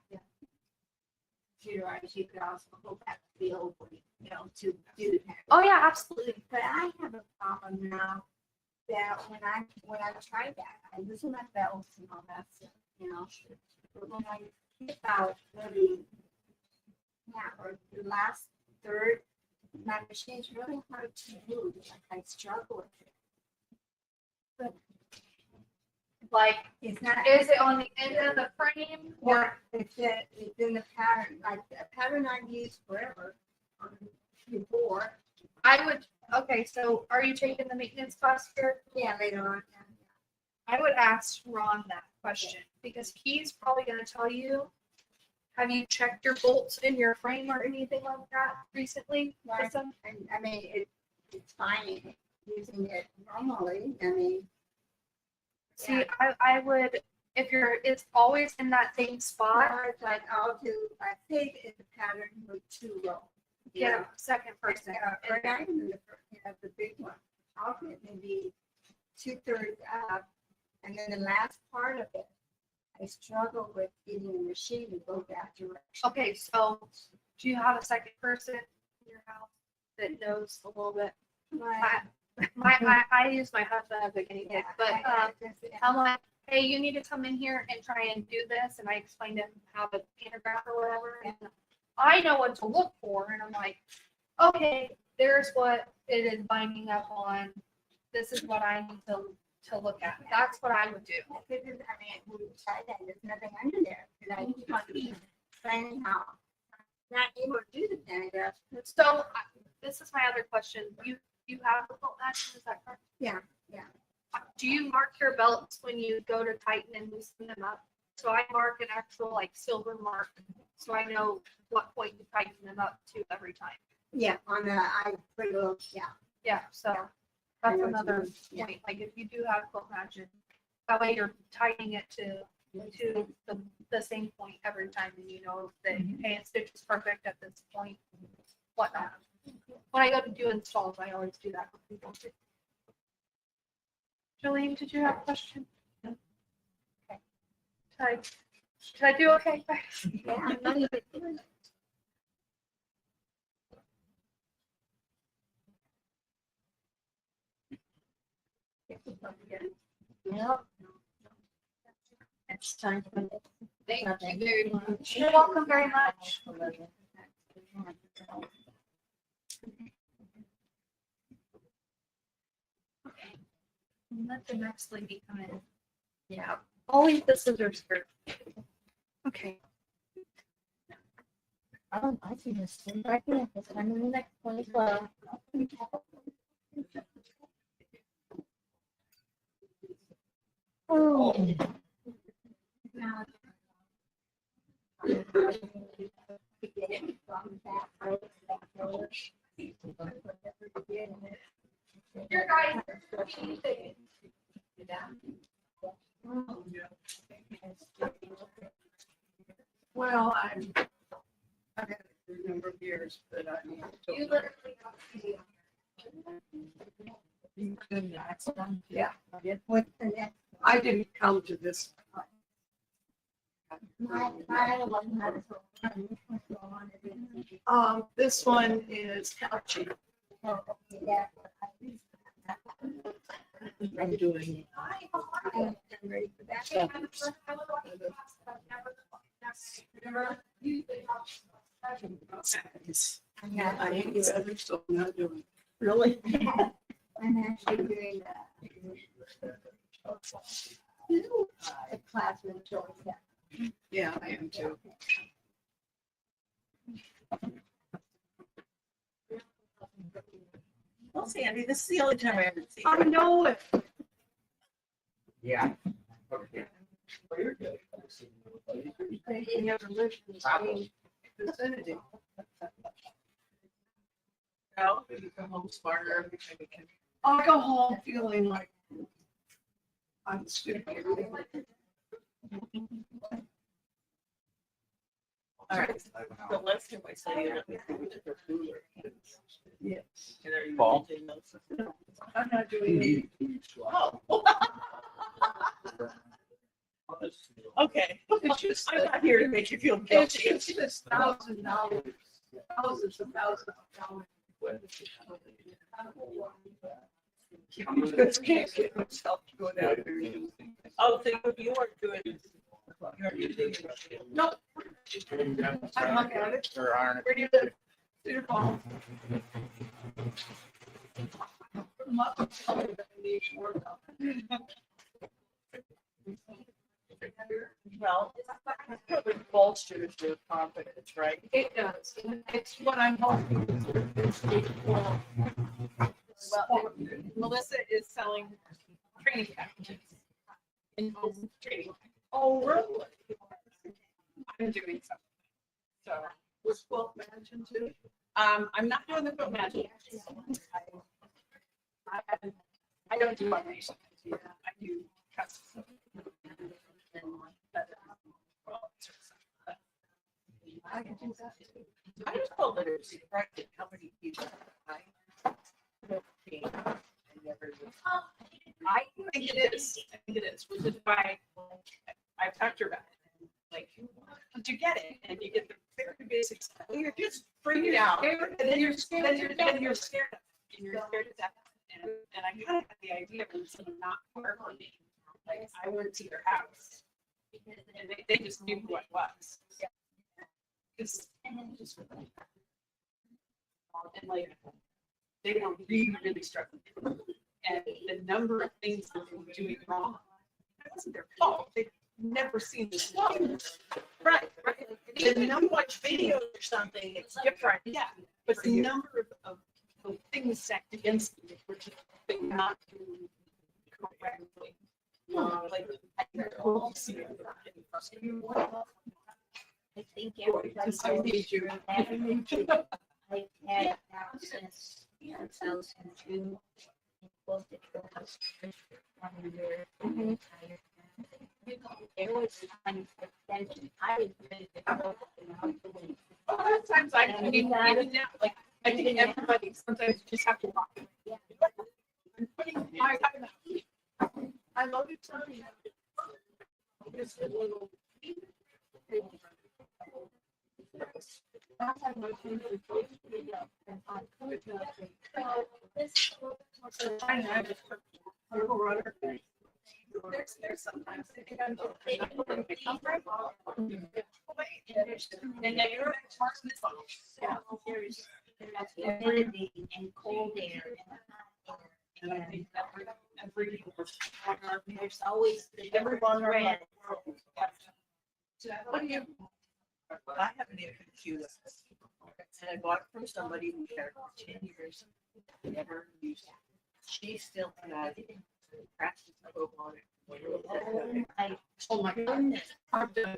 computerized, you could also go back to the old way, you know, to do that. Oh, yeah, absolutely. But I have a problem now that when I try that, I loosen my belts and all that stuff, you know. But when I hit about maybe or the last third, my machine's really hard to move. Like I struggle with it. But Like, it's not. is it on the end of the frame or? Yeah, it's in the pattern, like the pattern I've used forever before. I would, okay, so are you taking the maintenance class here? Yeah, later on. I would ask Ron that question because he's probably gonna tell you, have you checked your bolts in your frame or anything like that recently? Right. With some- And I mean, it's fine using it normally. I mean, See, I would, if it's always in that same spot, or it's like I'll do, I think it's a pattern with 2 rows. get a second person. Or not even the first, you know, the big one. I'll get maybe 2/3 up, and then the last part of it, I struggle with getting the machine to go that direction. Okay, so do you have a second person in your house that knows a little bit? I use my husband as a guinea pig, but I'm like, hey, you need to come in here and try and do this, and I explained to him how to pantograph or whatever, and I know what to look for, and I'm like, okay, there's what it is binding up on. This is what I need to look at. That's what I would do. Because, I mean, we tried that, there's nothing under there, and I keep on explaining how I'm not able to do the pantograph. So this is my other question. You have the bolt action, is that correct? Yeah. Do you mark your belts when you go to tighten and loosen them up? So I mark an actual like silver mark, so I know what point you tighten them up to every time. Yeah, on the, I put a little, Yeah, so I that's know what you another mean, yeah. point. Like if you do have bolt action, that way you're tightening it to to the same point every time, and you know that, hey, a stitch is perfect at this point, whatnot. When I go to do installs, I always do that for people too. Jolene, did you have a question? Okay. Should I do okay? Yeah, no, you did good. Yep. It's time for it. Thank you very much. You're welcome very much. Let the next lady come in. Yeah, I'll leave the scissors for. Okay. Oh, I see this thing right here. It's time in the next one as well. Oh. Here, guys. Well, I've had it for a number of years, but I You literally got to see. Yeah, What's the next? I didn't come to this. This one is couchy. I'm doing. Yeah, I hate the other, so I'm not doing. Really? I'm actually doing the classroom choice. Yeah, I am too. Well, Sandy, this is the only time I ever see. I know it. Yeah. Okay. Well, you're good. You never lived in the same vicinity. Well, you come home smarter every time you can. I go home feeling like I'm stupid. All right. The last time I saw you, let me see which of the ruler. Yes. And are you Paul? using those? I'm not doing it. Oh. Okay. It's just, I'm not here to make you feel it's guilty. just $1,000, thousands of dollars. I just can't get myself to go down there. Oh, so you weren't doing. You aren't using it. Nope. I look at it. Or aren't. Where do you live? Cedar Falls. Well, it probably bolsters your confidence, right? It does. It's what I'm hoping. Well, Melissa is selling training packages. In training. Oh, really? I'm doing something. So, Was Quilt Mansion too? I'm not doing the quilt magic. I don't do automation. I do custom. I can do that. I just told that it was corrected how many people I think it is. I think it is, which is why I've talked to her about it. Like, did you get it? And you get the very basic stuff. Well, you're just freaking out. And then you're scared. Then you're scared. And you're scared to death. And I kind of had the idea of someone not work on me. Like, I went to their house. And they just knew who I was. Because and like they were really struggling. And the number of things that they were doing wrong, it wasn't their fault. They'd never seen this before. Right. Even if you watch videos or something, it's different. Yeah. But the number of things stacked against me were just not doing correctly. Like, I totally see it. I think Because I need you. I've had now since 2002. Both the children, 1 year, entire family. There was was trying to extension. I was ready to go. A lot of times I mean, even now, like, I think everybody sometimes just have to walk. I'm putting my time out. I loaded something. Just a little. I have no time to go to the, and I could not think. I know, I just put a little rudder. There's sometimes I think I'm okay. I'm putting my comfort. And then you're yeah. Humidity and cold air. And I think every There's always the everyone thread. What do you? I have an FAQ list. And I bought it from somebody who had it for 10 years. Never used it. She still had practice code on it. Oh my goodness. I've done.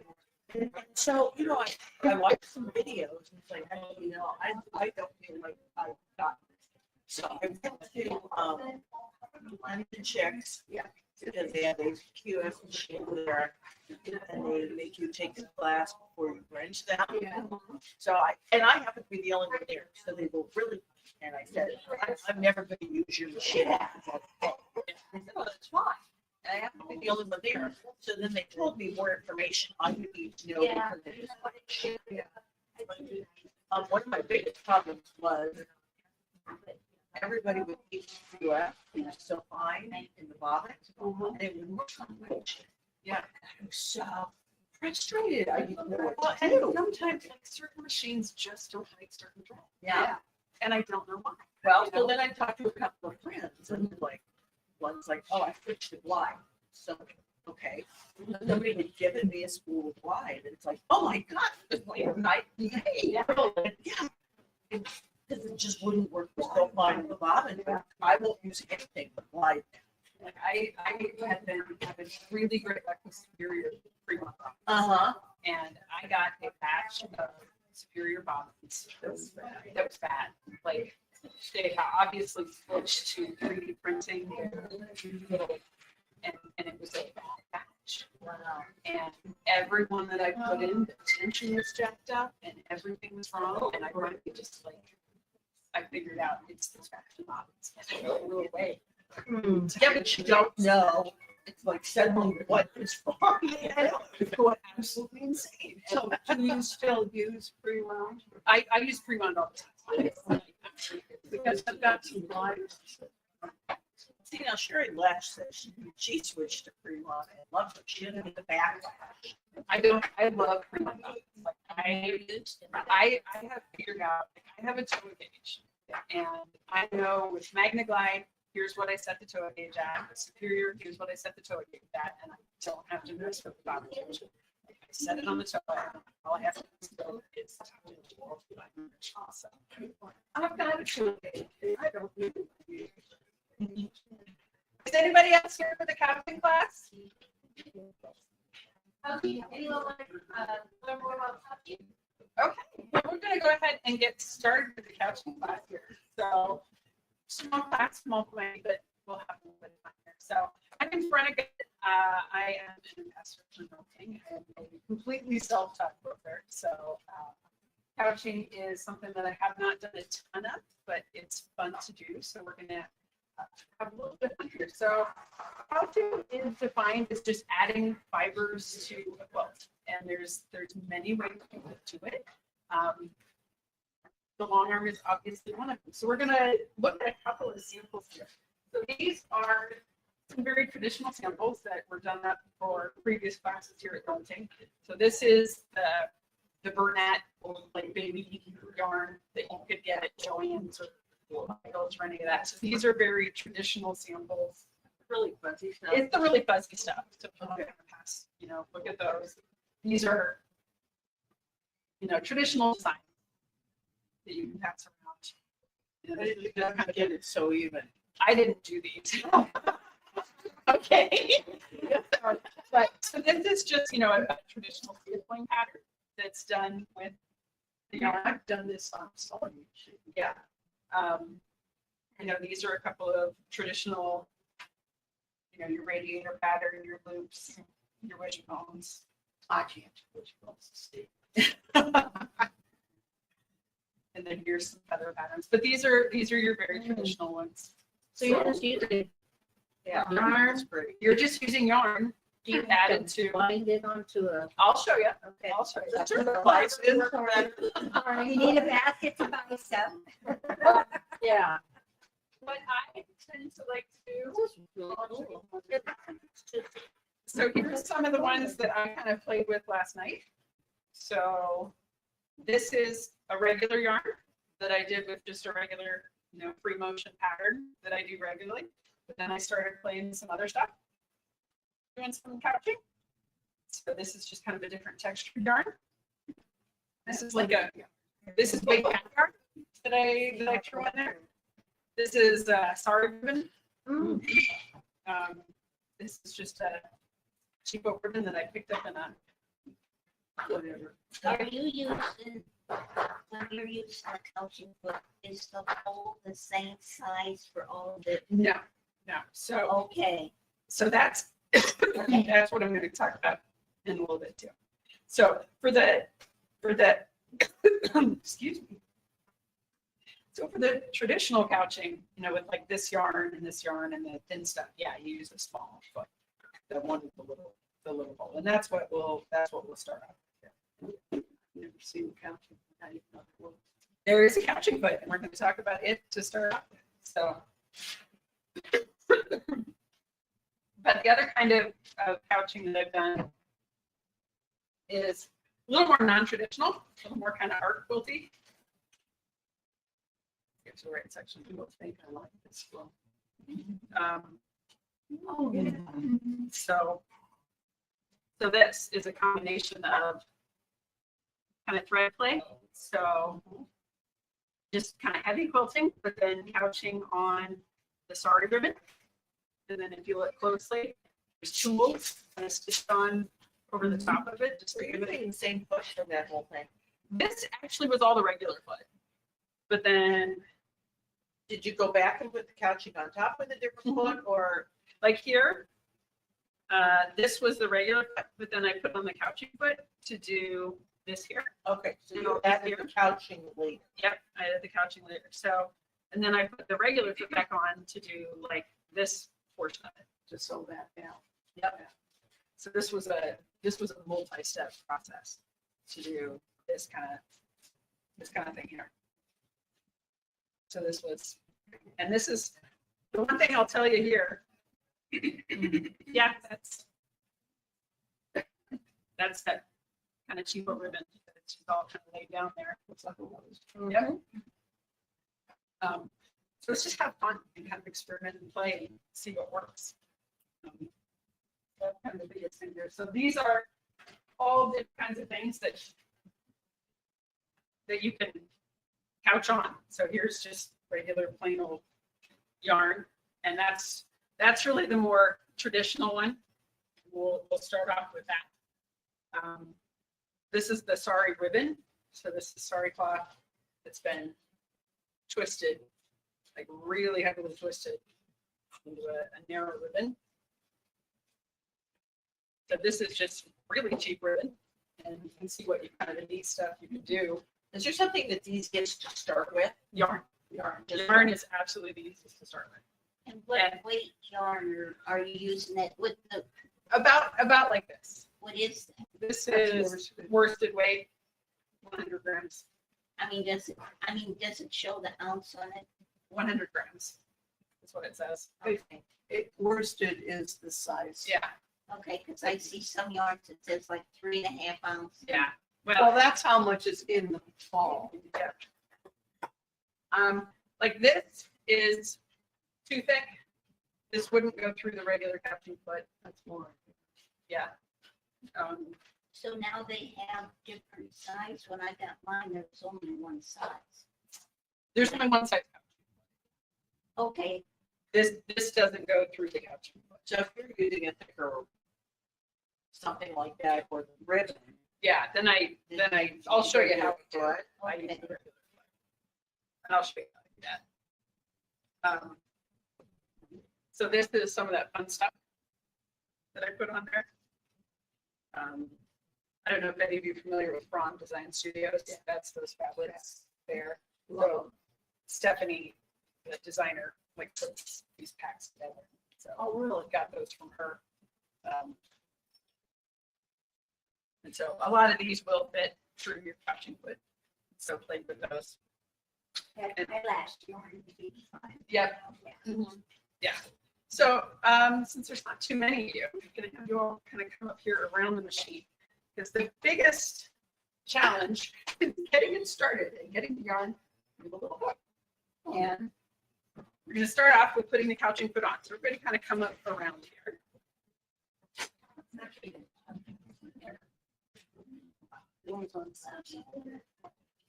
So, you know, I watched some videos and it's like, you know, I don't feel like I've got this. So I went to London checks. Yeah. Because they have a QS machine there and they make you take the class before you wrench them. So I happen to be the only one there. So they go, really? And I said, I'm never going to use your machine. They said, oh, that's fine. And I happen to be the only one there. So then they told me more information I would need to know. Yeah. One of my biggest problems was everybody would teach UF, it was so fine in the bottom, and it wouldn't work on my machine. Yeah, I was so frustrated. I didn't know what to do. Sometimes like certain machines just don't like certain drugs. Yeah. And I don't know why. Well, so then I talked to a couple of friends and like, one's like, oh, I switched to glide. So, okay. Somebody had given me a spool of glide and it's like, oh my God, it's like a night and day. Yeah. Because it just wouldn't work so fine in the bottom. I won't use anything but glide. Like I had been having really great luck with Superior pre-month. Uh-huh. And I got a batch of Superior bottoms that was bad. Like they obviously switched to 3D printing and it was a bad batch. And everyone that I put in, the tension was jacked up and everything was wrong. And I finally just like, I figured out it's this batch of bottoms. And I don't know way. Yeah, but you don't know. It's like suddenly what is wrong? It's going absolutely insane. So do you still use pre-wound? I use pre-wound all the time. Because I've got some lines. See, now Sherry Lash said she switched to pre-run and loved it. She didn't get the backlash. I love pre-wound. Like I have figured out, like, I have a toe gauge. And I know with Magna Glide, here's what I set the toe gauge at. With Superior, here's what I set the toe gauge at. And I don't have to mess with the bottom gauge. I set it on the toe. All I have to do is touch it. Awesome. I've got a toe gauge. I don't need it. Is anybody else here for the captain class? Anyone want to learn more about couching? Okay, well, we're going to go ahead and get started with the couching class here. So, small class, small plane, but we'll have a little bit of fun here. So, my name's Veronica. I am an investor in quilting. I am a completely self-taught quilter. So, couching is something that I have not done a ton of, but it's fun to do. So, we're going to have a little bit of here. So, couching is defined as just adding fibers to a quilt. And there's many ways to do it. The long arm is obviously one of them. So we're going to look at a couple of samples here. So these are some very traditional samples that were done up for previous classes here at Quilting. So this is the Burnett like baby yarn that you could get at Joann's or Michael's or any of that. So these are very traditional samples. Really fuzzy stuff. It's the really fuzzy stuff. So pass, look at those. These are, traditional designs that you can pass around. You don't have to get it so even. I didn't do these. Okay. But so this is just, a traditional sampling pattern that's done with, I've done this on sewing machine. Yeah. These are a couple of traditional, your radiator pattern, your loops. your wishbones. I can't. Which one's the state? And then here's some feather patterns, but these are your very traditional ones. So you're just using Yeah, yarn, That's pretty. you're just using yarn do you add have it to to. bind it onto a? I'll show you. Okay. I'll show you. That's Sure. what life is. You need a basket to buy stuff. Yeah. What I tend to like to This is really cool. So here's some of the ones that I kind of played with last night. So this is a regular yarn that I did with just a regular, free motion pattern that I do regularly. But then I started playing some other stuff, doing some couching. So this is just kind of a different texture yarn. This is this is big cat yarn that I threw in there. This is sari ribbon. This is just a cheapo ribbon that I picked up in a whatever. Are you using, when you're using a couching foot, is the hole the same size for all of it? No. So Okay. that's that's what I'm going to talk about in a little bit too. So for the excuse me. So for the traditional couching, with like this yarn and the thin stuff, yeah, you use a small foot, the one with the little hole, and that's what we'll start off with. Never seen couching. There is a couching foot, and we're going to talk about it to start off with. So, but the other kind of couching that I've done is a little more non-traditional, a little more kind of art quilty. Get to the right section. People think I like this one. So this is a combination of kind of thread play. So just kind of heavy quilting, but then couching on the sari ribbon. And then if you look closely, there's tools kind of stitched on over the top of it. Just So to you're give it. using the same foot for that whole thing. This actually was all the regular foot. But then, Did you go back and put the couching on top with a different foot or? like here, this was the regular foot, but then I put on the couching foot to do this here. Okay, so You you know, added the couching later. Yep, I did the couching later. So, and then I put the regular foot back on to do like this portion of it, to sew that down. Yep. So this was a multi-step process to do this kind of thing here. So this was, and this is the one thing I'll tell you here. Yeah, that's that kind of cheapo ribbon. It's just all kind of laid down there. Looks like a rose. Yep. So let's just have fun and kind of experiment and play and see what works. That's kind of the biggest thing here. So these are all different kinds of things that you can couch on. So here's just regular plain old yarn, and that's really the more traditional one. We'll start off with that. This is the sari ribbon. So this is sari cloth that's been twisted, like really heavily twisted into a narrow ribbon. So this is just really cheap ribbon, and you can see what kind of the neat stuff you can do. Is there something that's easiest to start with? Yarn. Yarn is absolutely the easiest to start with. And what weight yarn are you using it with the, About like this. what is that? This is worsted weight, 100 grams. Does it show the ounce on it? 100 grams. That's what it says. Okay, Worsted is the size. Yeah, okay, because I see some yarns that says like 3.5 ounces. yeah. Well, that's how much is in the fall. Yeah. Like this is too thick. This wouldn't go through the regular couching foot. That's more. Yeah. So now they have different size. When I got mine, there was only one size. There's only one size couching. Okay, This doesn't go through the couching foot. So if you're using a thicker, something like that or the ribbon. Yeah, then I'll show you how to do it. I use Okay. the regular foot. And I'll show you how to do that. So this is some of that fun stuff that I put on there. I don't know if any of you are familiar with Braun Design Studios. That's those fabrics there. So Stephanie, the designer, like puts these packs together. So Oh, really? got those from her. And so a lot of these will fit through your couching foot. So played with those. That's my last year. Yep. Yeah. So since there's not too many of you, I'm going to have you all kind of come up here around the machine. Because the biggest challenge is getting it started and getting the yarn with a little hook. And we're going to start off with putting the couching foot on. So everybody kind of come up around here.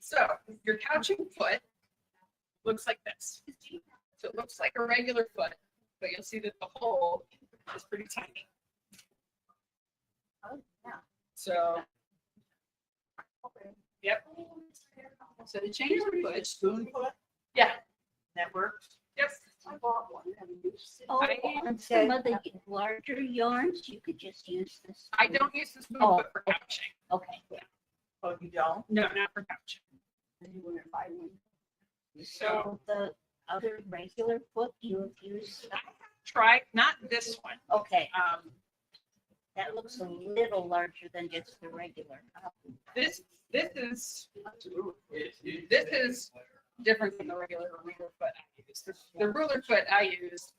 So your couching foot looks like this. So it looks like a regular foot, but you'll see that the hole is pretty tiny. So, yep. So to change the foot, Spoon foot, yeah, that works. yep. I bought one. Haven't used it. Oh, on some of the larger yarns, you could just use this. I don't use the spoon Oh. foot for couching. Okay. Oh, you don't? No, not for couching. You wouldn't buy one. So the other regular foot you use, Try, not this one. okay, Um, that looks a little larger than just the regular. this is different than the regular ruler foot I use. The ruler foot I use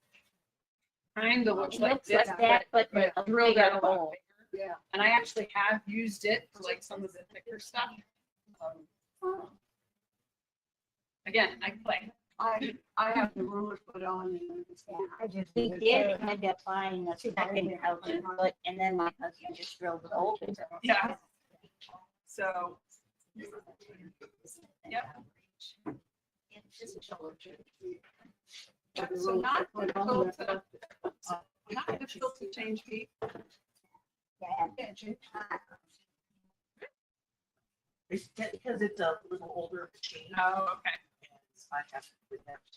kind of looks It like looks this, like that, but but a drilled bigger out a lot hole. bigger. Yeah. And I actually have used it for like some of the thicker stuff. Again, I play. I have the ruler put on and I just. We did end up buying a second couching foot, and then my husband just drilled it open. Yeah. So, yep. So not difficult to, not difficult to change feet. It's because it's a little older machine. Oh, okay. I have to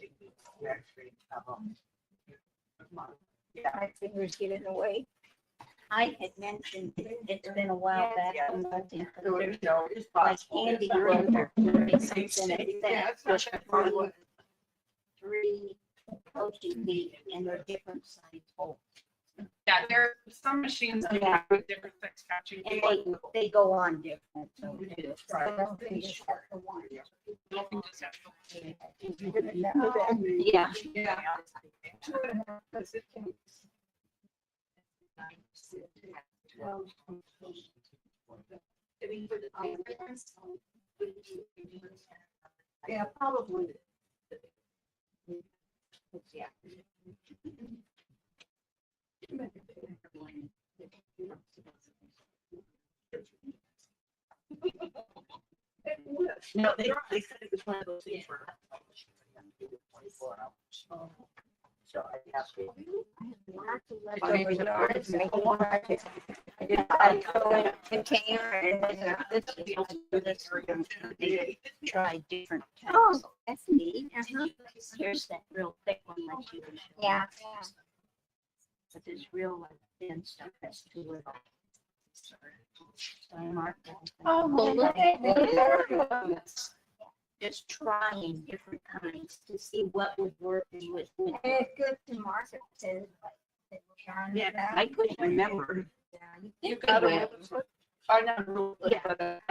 take the actually have yeah. My fingers get in the way. I had mentioned it's been a while back. Yeah. I'm looking for So there's you know, it's like possible. handy runner, something like Yeah, that. that's not bad. with three coaching feet and they're different size holes. Yeah, there are some machines that Yeah. have different things catching. And they go on different, so we do. Nothing just has to- Yeah. Yeah. Yeah, probably. Yeah. No, they said it was one of those things where. 24 hours. So I have to. Try different Oh, types. that's neat. Here's that real thick one like you. Yeah. But this real like thin stuff that's too little. So I marked that. Oh, well, look at Just trying different kinds to see what would work and what wouldn't. It's good to market too. Yeah, I couldn't remember. You got it. I never ruled it, Yeah. but,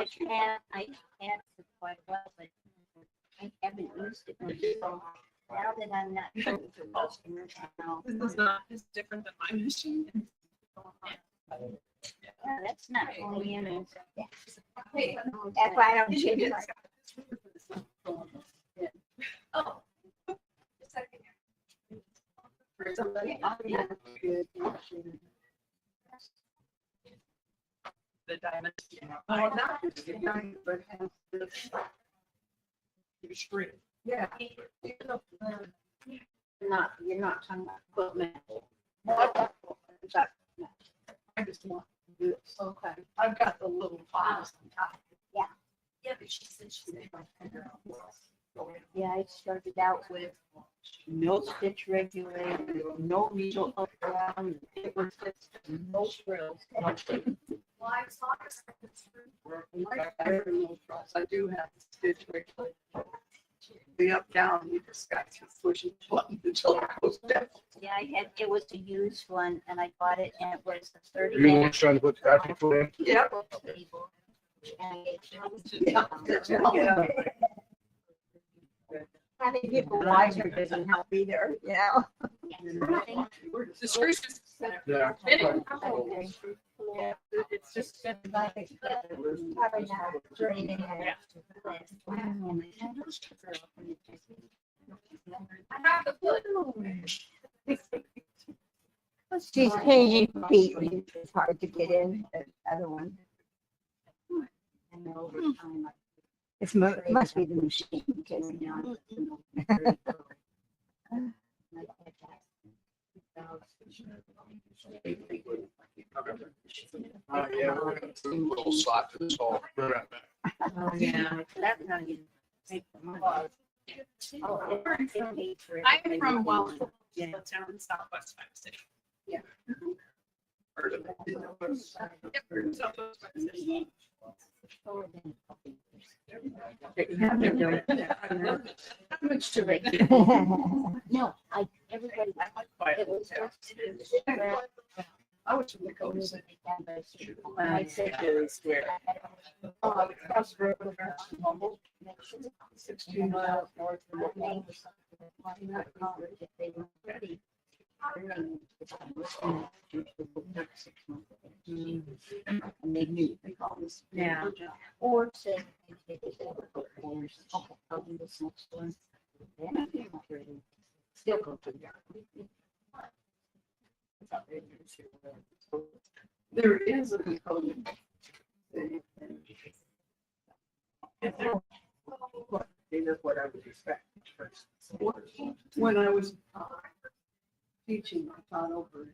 I had for quite a while, but I haven't used it. in so long. Now that I'm not sure if the customers now. this is not, it's different than my machine. Yeah, that's not going in and. That's why I don't change it. Oh. For somebody, yeah, good. The diamond. Oh, not just the diamond, but has this. Your string. Yeah. You're not talking about equipment. I just want to do it. Okay. I've got the little files on top. Yeah, but she said she's. Yeah, I started out with no stitch regulator, no needle up around. It was just no frills. Well, as long as. I do have to stitch right. The up, down, you just got to push each button until it goes down. Yeah, it was a used one and I bought it and it was a 30 You want minute. to try to put that foot in? Yep. Yeah. Having people watch her doesn't help either, you know? The screws just Yeah. fitting. Yeah, it's just been like, having that journey in there. I have the foot. She's changing feet, it's hard to get in, the other one. Must be the machine, because, you know. Yeah, we're gonna put a little slot to this hole. Right back. Oh, yeah. That's how you make the money. Oh, I'm from Wells, Yeah. the town in southwest Pine City. Yeah. Heard of it. Yep, southwest Pine City. How much to make? No, everybody, it was just. I was from the coast. When I said, Is where? Across the road from Humboldt, 16 miles north of Humboldt. And they knew. Yeah. Or said. I'll do this next one. Still go to There is a component. That's what I would expect. When I was teaching, I taught over.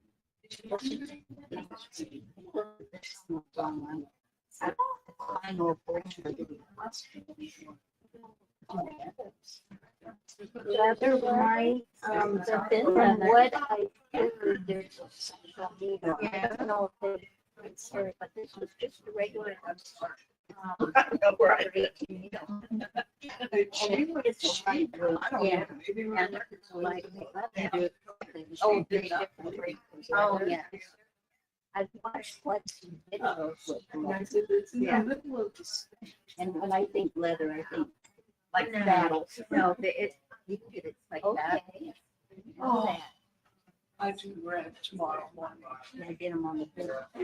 Leather, right? The thin from what I heard, there's a special need. I don't know if it's here, but this was just a regular. Right. It's I don't yeah. know, maybe. And it's like, oh, there's different breakers. Oh, yeah. I've watched like some videos with them. And I said, it's in the Yeah. middle of this. And when I think leather, I think like No. saddles. No, you can get it like that. Oh. I do red tomorrow morning. I get them on the bill. I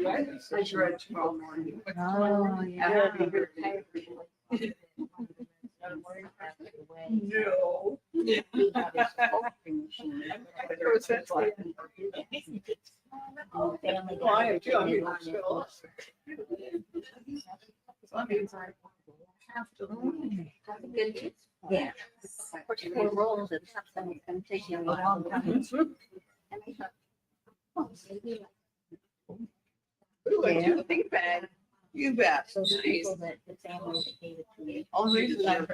do red tomorrow morning. Oh, yeah. No. Why, too, I mean, still. So I mean, I have to. Yeah. Of course, 4 rolls of something that's gonna take you a long time. And I thought, oh, maybe Ooh, I do a big bag. You bet. so the people that, the family that gave it to me. All the reasons I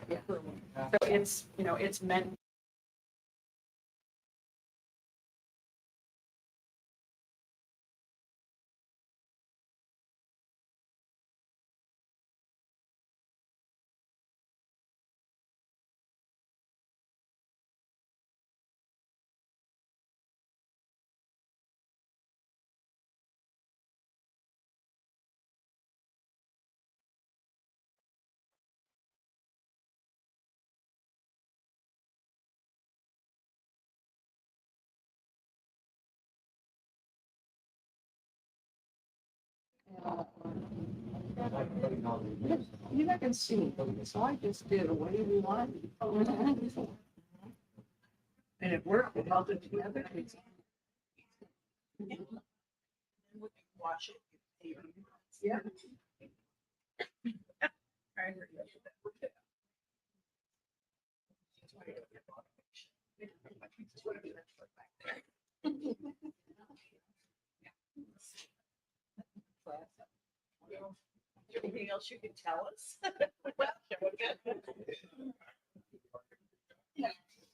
So it's, you know, it's meant. You can see, so I just did a wavy line. And it worked, it held it together. Watch it. Yeah. Anything else you can tell us?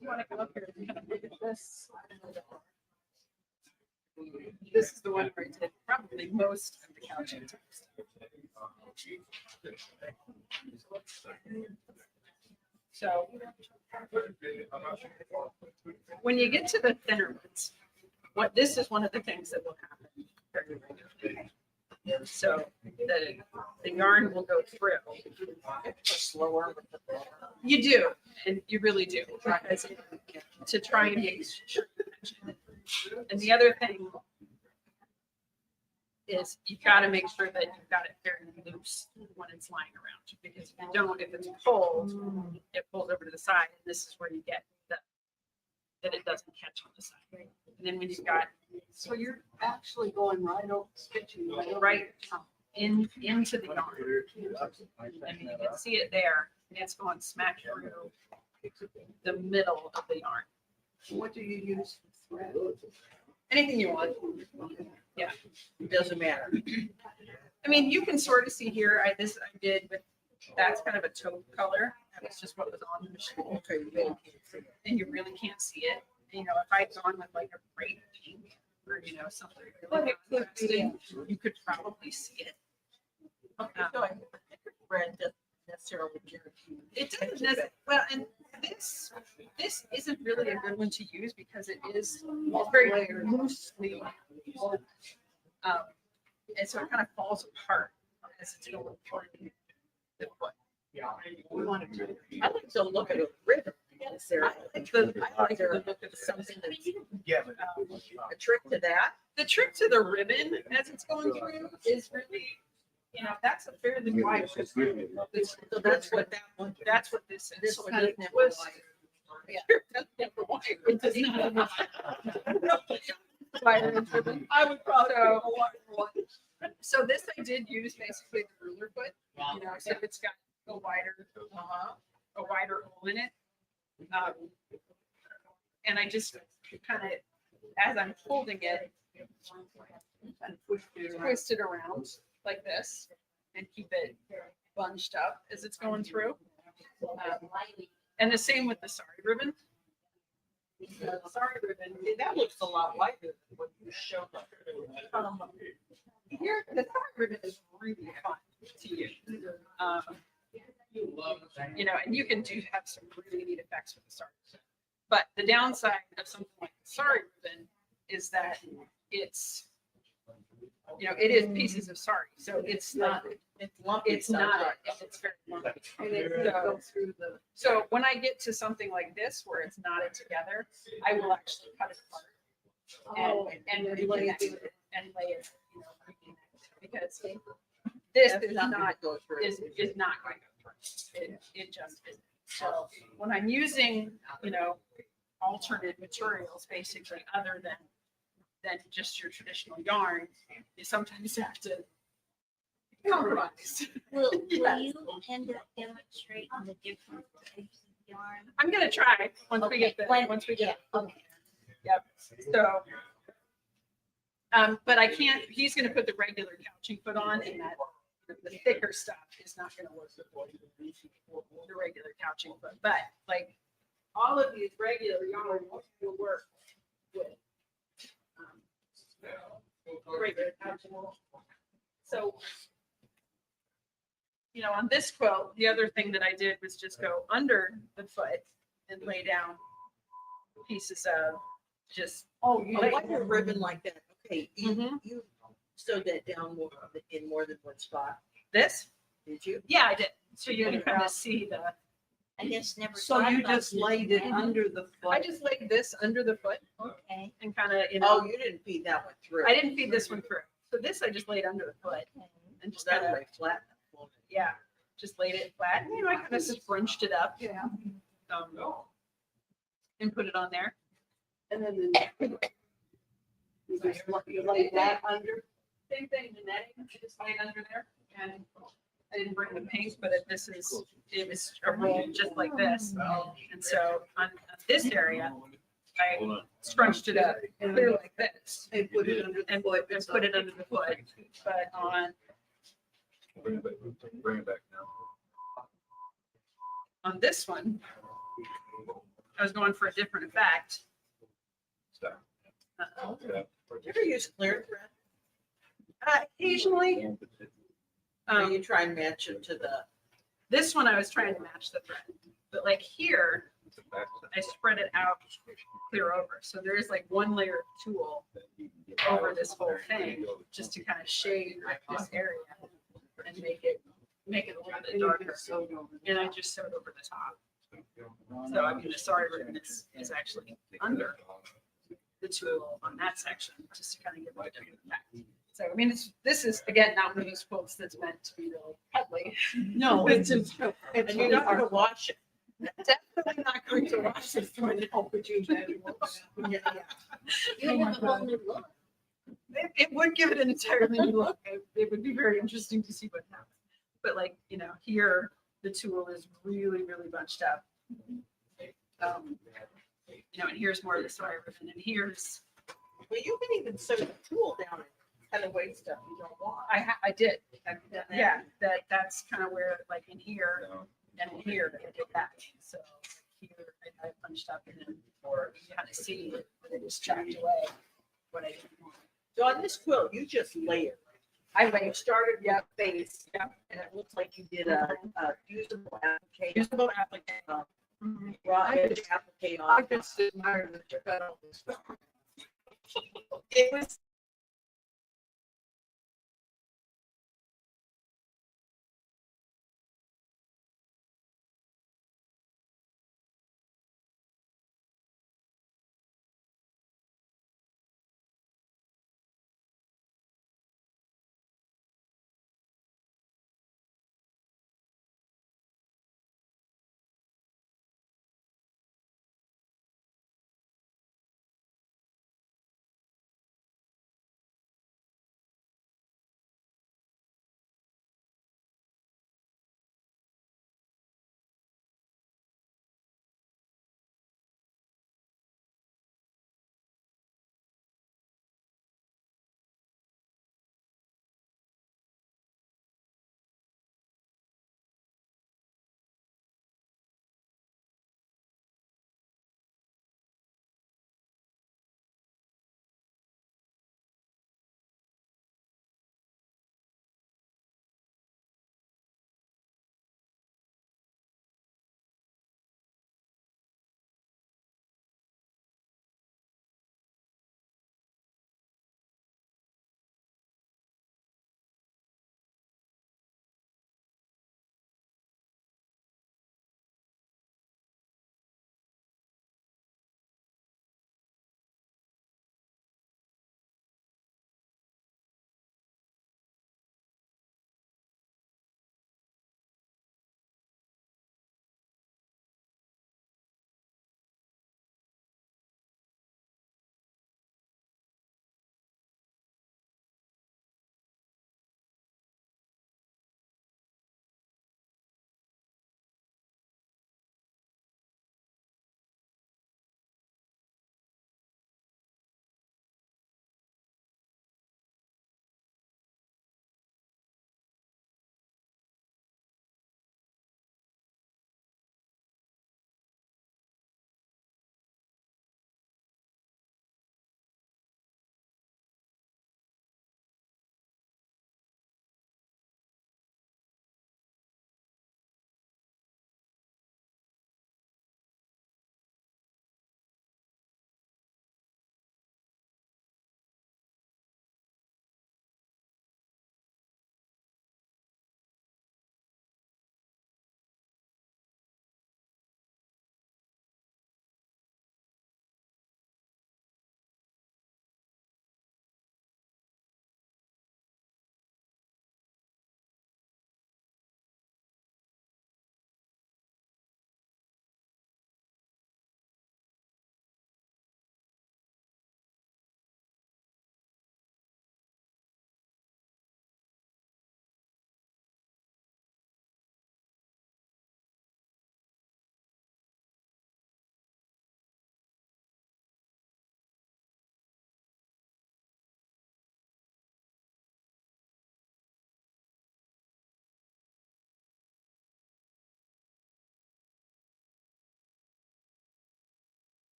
You want to come up here and kind of look at this? This is the one where I did probably most of the couching. So when you get to the thinner ones, this is one of the things that will happen very regularly. So the yarn will go through. Slower with the. You do, and you really do, because to try and make sure. And the other thing is you've got to make sure that you've got it very loose when it's lying around, because if you don't, if it's pulled, it pulls over to the side, and this is where you get that it doesn't catch on the side. And then when you've got So you're actually going right over, stitching right into the yarn, and you can see it there, it's going smack through the middle of the yarn. What do you use for thread? Anything you want. Yeah. It doesn't matter. I mean, you can sort of see here, I did with, that's kind of a taupe color. That was just what was on the machine. Okay, you really can't see it. And you really can't see it. You know, if I'd gone with like a bright pink or, you know, something really contrasting, you could probably see it. So I think red doesn't necessarily guarantee. It doesn't necessarily, well, and this isn't really a good one to use because it's very loosely woven. And so it kind of falls apart as it's going through the foot. We want to. I like to look at a ribbon. Necessarily. I like the look of Something that's Yeah, but. a trick to that. the trick to the ribbon as it's going through is really, you know, that's a fairly wide ribbon. So that's what that one. That's what this is. This So one it doesn't have was- a wire. Yeah, it doesn't have a wire. It does not have a wire ribbon. I would probably. So- So this I did use basically the ruler foot, you know, so it's got a wider hole in it. And I just kind of, as I'm holding it, And push it around. twist it around like this and keep it bunched up as it's going through. And the same with the sari ribbon. The sari ribbon, That looks a lot lighter than what you showed us. here, the sari ribbon is really fun to use. You know, and you can have some really neat effects with the sari. But the downside of something like the sari ribbon is that it's, you know, it is pieces of sari, so it's not, It's lumpy. it's not, it's very lumpy. And then you go through the. So when I get to something like this where it's knotted together, I will actually cut it apart and reconnect it and lay it, you know, because this is not go through. is not going to go through. It just isn't. So when I'm using, you know, alternate materials, basically, other than just your traditional yarn, you sometimes have to compromise. Will Yes. you end up demonstrating the different types of yarn? I'm gonna try once we get Okay, once we get. Okay. Yep. So. But I can't, he's gonna put the regular couching foot on and that, the thicker stuff is not gonna work with the regular couching foot, but like all of these regular yarns will work with regular couching. So, on this quilt, the other thing that I did was just go under the foot and lay down pieces of just, Oh, you like a ribbon like that. Okay, Mhm. you sewed that down in more than one spot, this. did you? Yeah, I did. So you can kind of see the, I just never. So thought you about just this. laid it under the I foot. just laid this under the foot Okay. and kind of, Oh, you didn't feed that one through. I didn't feed this one through. So this I just laid under the foot and just kind That of, way flat. yeah, just laid it flat. And, I kind of scrunched it up. Yeah. And put it on there. And then you lay that under. Same thing, the netting, I just laid under there. And I didn't bring the pink, but it was a roll just like this. And so on this area, I scrunched it up clear like this And put it under the and foot. put it under the foot. But Bring it back now. on this one, I was going for a different effect. Stop. Uh-oh. Yeah. Did you ever use clear thread? Occasionally, Or you try and match it to the, this one I was trying to match the thread, but like here, I spread it out clear over. So there's like one layer of tulle over this whole thing, just to kind of shade this area and make it a little bit darker. And I just sewed over the top. So I mean, the sari ribbon is actually under the tulle on that section, just to kind of give it a different effect. So I mean, this is again not one of those quilts that's meant to be really cuddly. No, it's and you're not gonna wash it. Definitely not going to wash this one. But you Yeah, You have a whole new look. It would give it an entirely new look. It would be very interesting to see what happens. But like, here, the tulle is really, really bunched up. And here's more of the sari ribbon, and here's, Well, you can even sew the tool down and cut away stuff you don't want. I did. Yeah, that's kind of where, like in here and in here, I did that. So here, I punched up and then, or you kind of see it, but it just chopped away what I didn't want. So on this quilt, you just layered. I You laid started with Yep. the base, Yep. and it looks like you did a usable applique. usable applique. Raw edge applique on. just admire that you got all this stuff. It was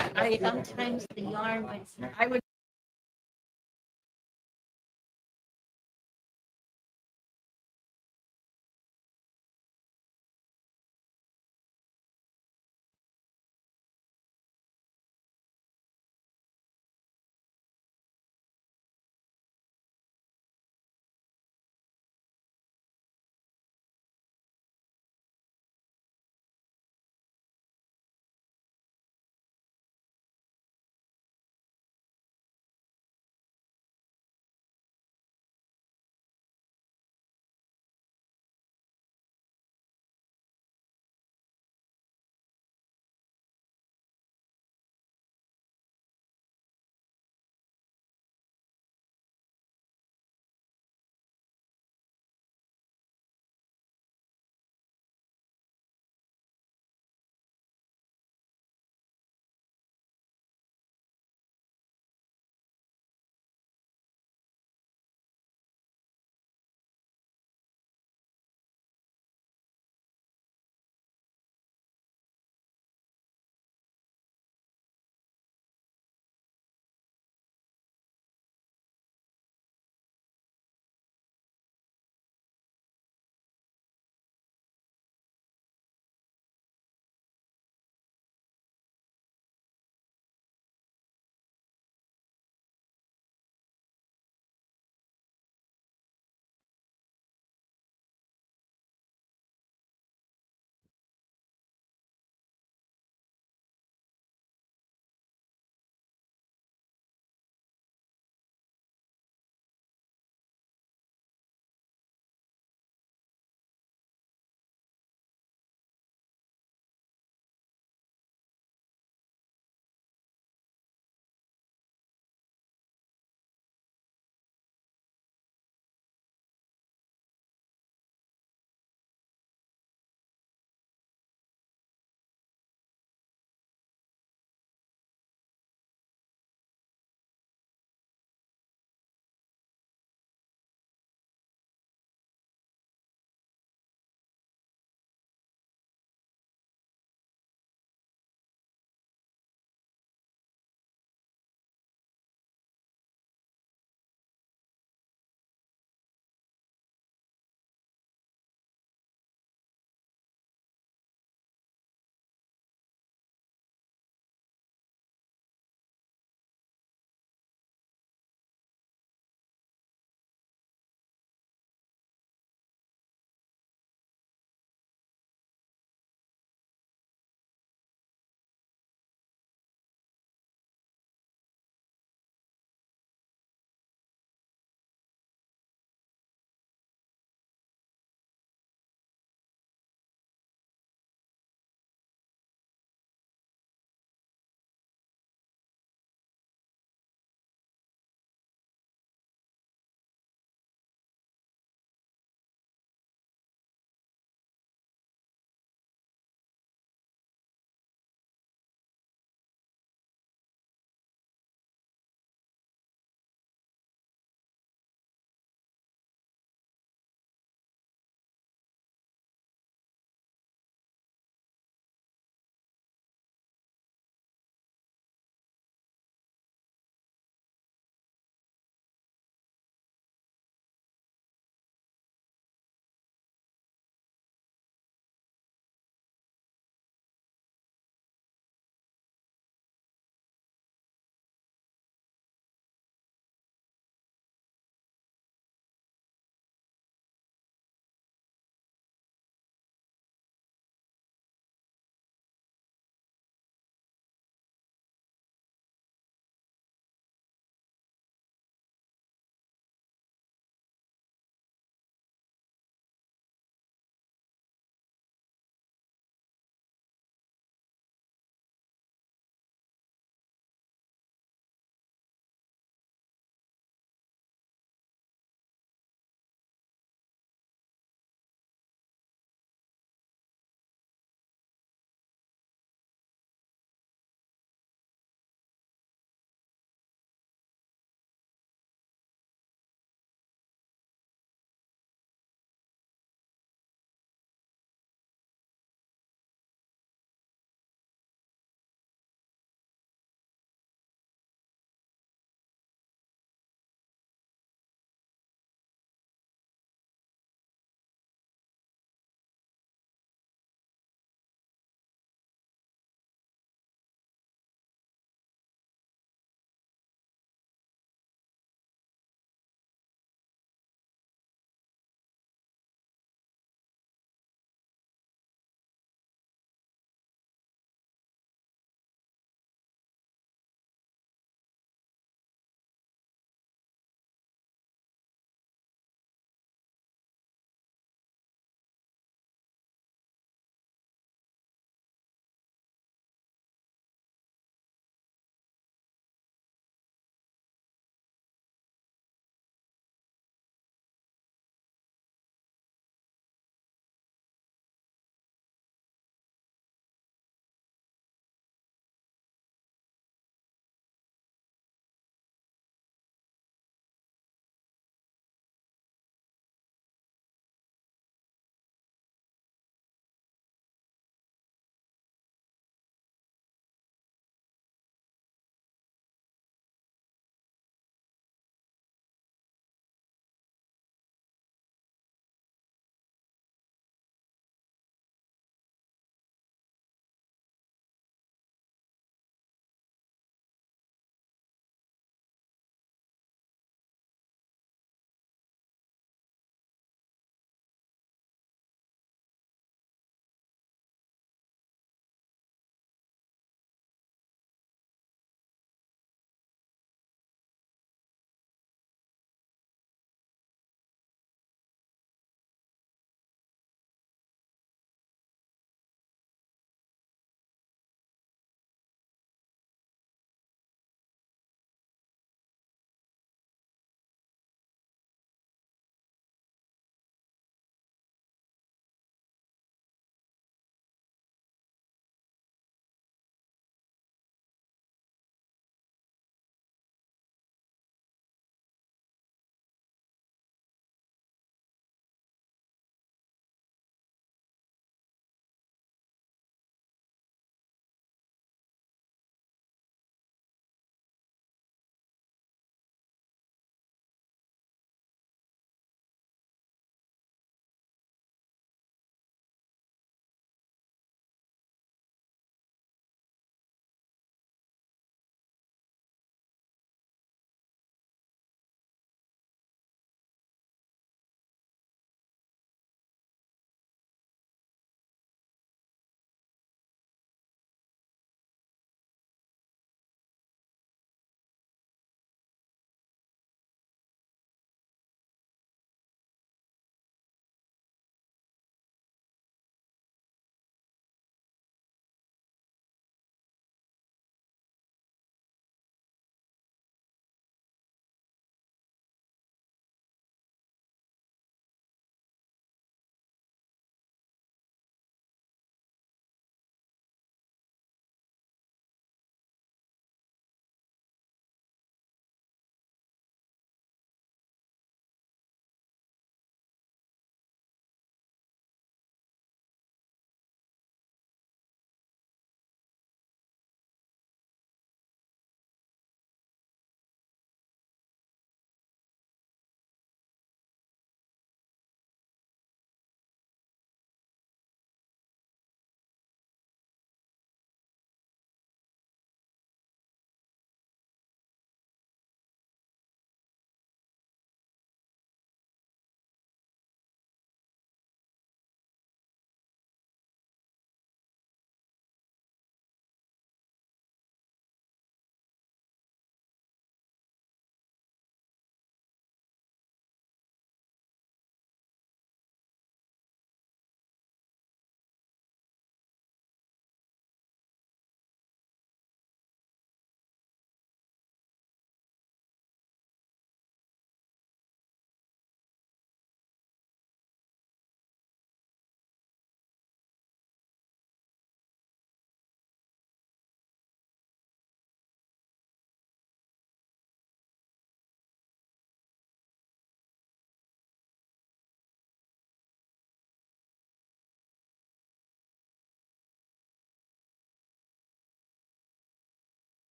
Sometimes the yarn would, I would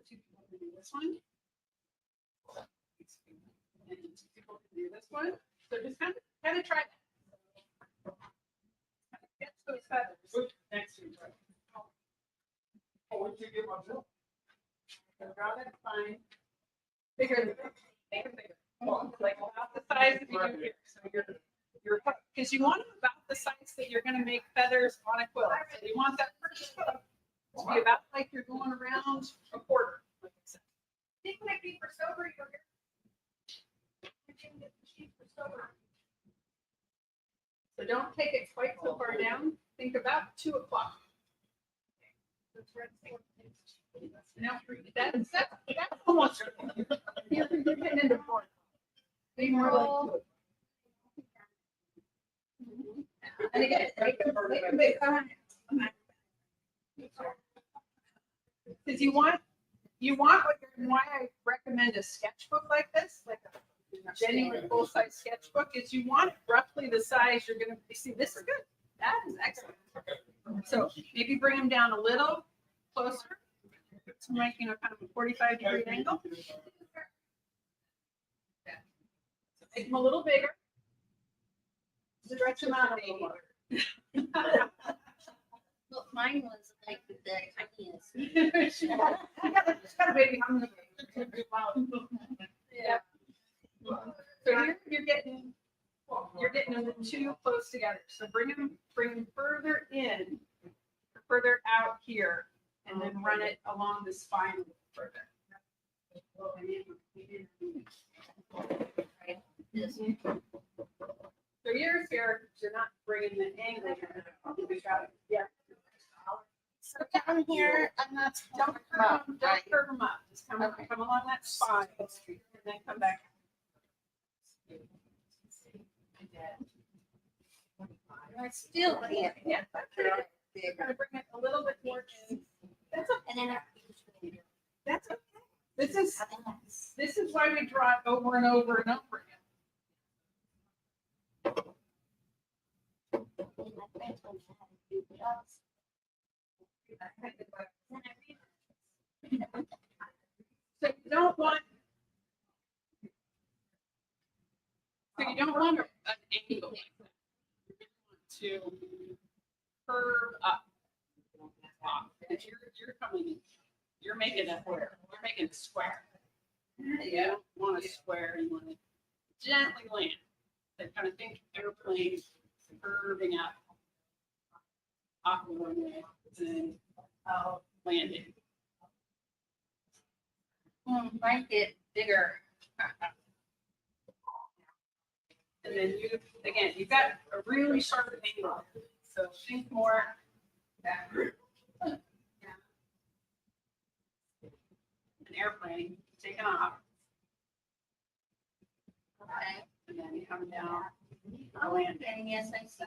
Two people can do this one. And two people can do this one. So just kind of try that. Get those feathers next to each other. Oh, what did you get myself? Draw that line. Bigger than that. Make it bigger. Like about the size of you here. So you're, because you want them about the size that you're gonna make feathers on a quilt. So you want that first quilt to be about like you're going around a quarter. Like I said. Think might be for silver yogurt. So don't take it quite so far down. Think about 2 o'clock. No, that's almost. You're getting into 4. Be more like 2. And again, because you want what you're, why I recommend a sketchbook like this, like a genuine full-size sketchbook, is you want roughly the size you're gonna see. This is good. That is excellent. So maybe bring them down a little closer to make, kind of a 45-degree angle. So make them a little bigger. Stretch them out a little more. Look, mine was like the tiniest. I got a baby. I'm gonna. Yeah. So you're getting them too close together. So bring them further in, further out here, and then run it along the spine a little further. So yours here, you're not bringing the angle. Yeah. So down here, I'm not. Don't curve them up. Just come along that spine and then come back. I still can't. Yeah. You're gonna bring it a little bit more in. That's okay. And then That's okay. This is why we draw it over and over and over again. So you don't want an angle like that. You want to curve up. Because you're coming in, you're making a square. You don't want a square, you want to gently land. So kind of think airplane curving up. Off the runway and landing. might get bigger. And then you've got a really sharp angle. So think more. An airplane taking off. Okay. And then you come down. And yes, I see.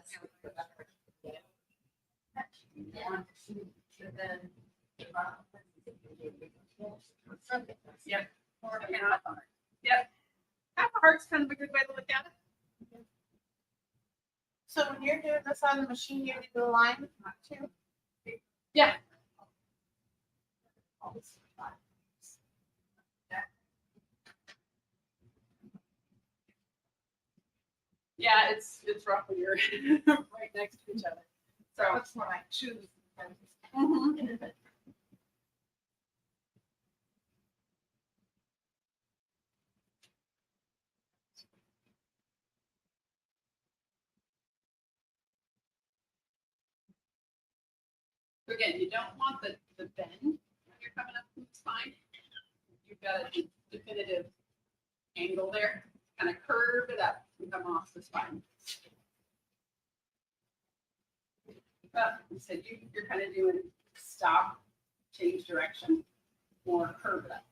Yep. Yep. Half a heart's kind of a good way to look at it. So when you're doing this on the machine, you do the line too? Yeah. Yeah, it's roughly you're right next to each other. So That's what I choose. mhm. So again, you don't want the bend when you're coming up from the spine. You've got a definitive angle there. Kind of curve it up and come off the spine. But you said you're kind of doing stop, change direction, or curve it up.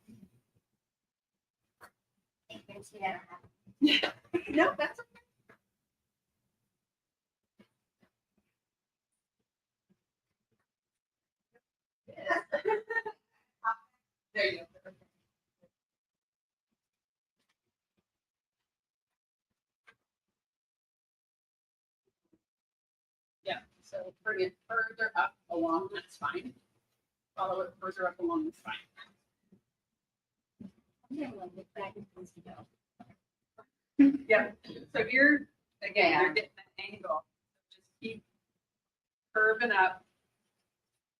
Yeah. No, that's okay. There you go. Yeah, So bring it further up along that spine. Follow it further up along the spine. Yeah, so you're, again, you're getting an angle. Just keep curving up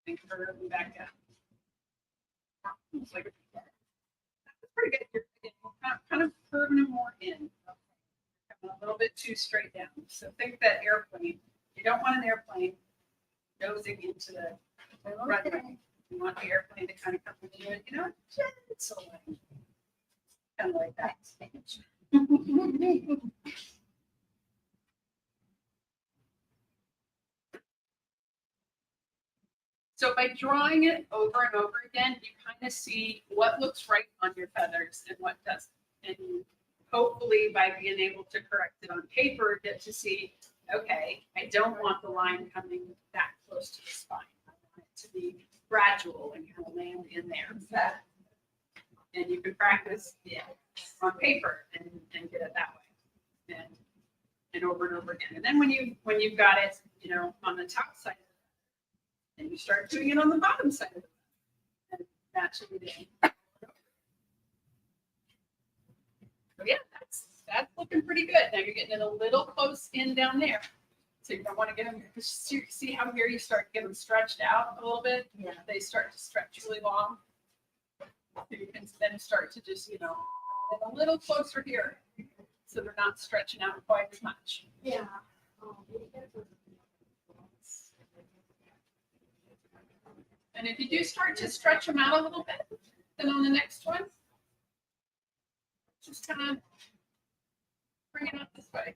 and curving back down. It's like, that's pretty good. You're again, kind of curving it more in. Coming a little bit too straight down. So think that airplane. You don't want an airplane nosing into the runway. You want the airplane to kind of come into it, you know, gentle, kind of like that. So by drawing it over and over again, you kind of see what looks right on your feathers and what doesn't. And you hopefully by being able to correct it on paper, get to see, okay, I don't want the line coming that close to the spine. I want it to be gradual and kind of land in there. And you can practice on paper and get it that way. And over and over again. And then when you've got it, you know, on the top side, and you start doing it on the bottom side of it. And that's what we did. So yeah, that's looking pretty good. Now you're getting it a little close in down there. So you don't want to get them, see how here you start to get them stretched out a little bit? Yeah. They start to stretch really long. So you can then start to just, you know, get a little closer here. So they're not stretching out quite as much. Yeah. And if you do start to stretch them out a little bit, then on the next one, just kind of bring it up this way.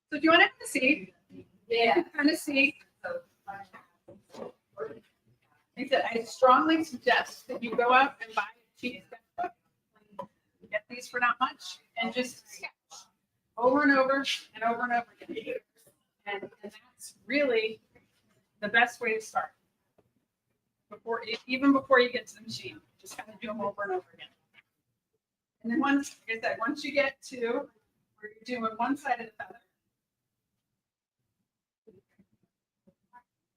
So if you want to see, yeah, kind of see. I strongly suggest that you go out and buy a cheap sketchbook. Get these for not much and just sketch over and over and over and over again. And that's really the best way to start. Even before you get to the machine, just kind of do them over and over again. And then once, like I said, once you get to where you're doing one side of the feather.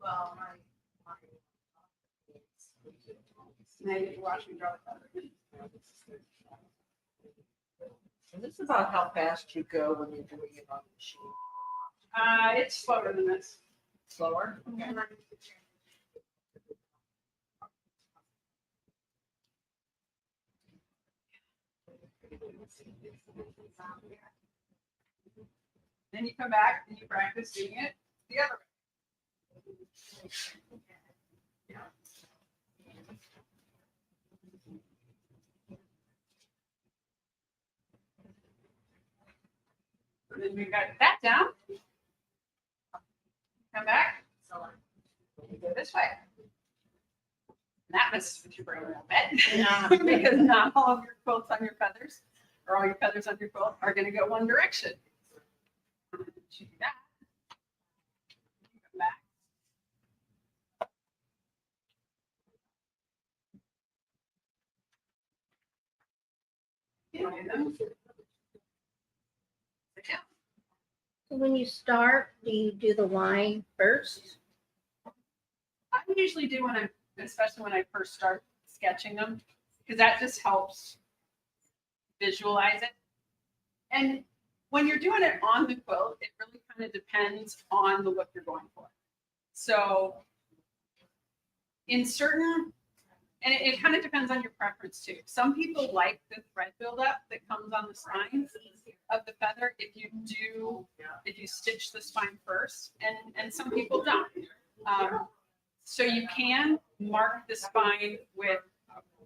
Well, now you can watch me draw the feather. And this is about how fast you go when you're doing it on the machine. It's slower than this. Slower? Okay. Then you come back and you practice doing it the other way. So then we got that down. Come back. You go this way. And that messes with your brain a little bit. Because not all of your quilts on your feathers, or all your feathers on your quilt, are going to go one direction. You do that. Come back. You do them. Sit down. So when you start, do you do the line first? I usually do especially when I first start sketching them, because that just helps visualize it. And when you're doing it on the quilt, it really kind of depends on the look you're going for. So in certain, and it kind of depends on your preference too. Some people like the thread buildup that comes on the spines of the feather if you stitch the spine first, and some people don't. So you can mark the spine with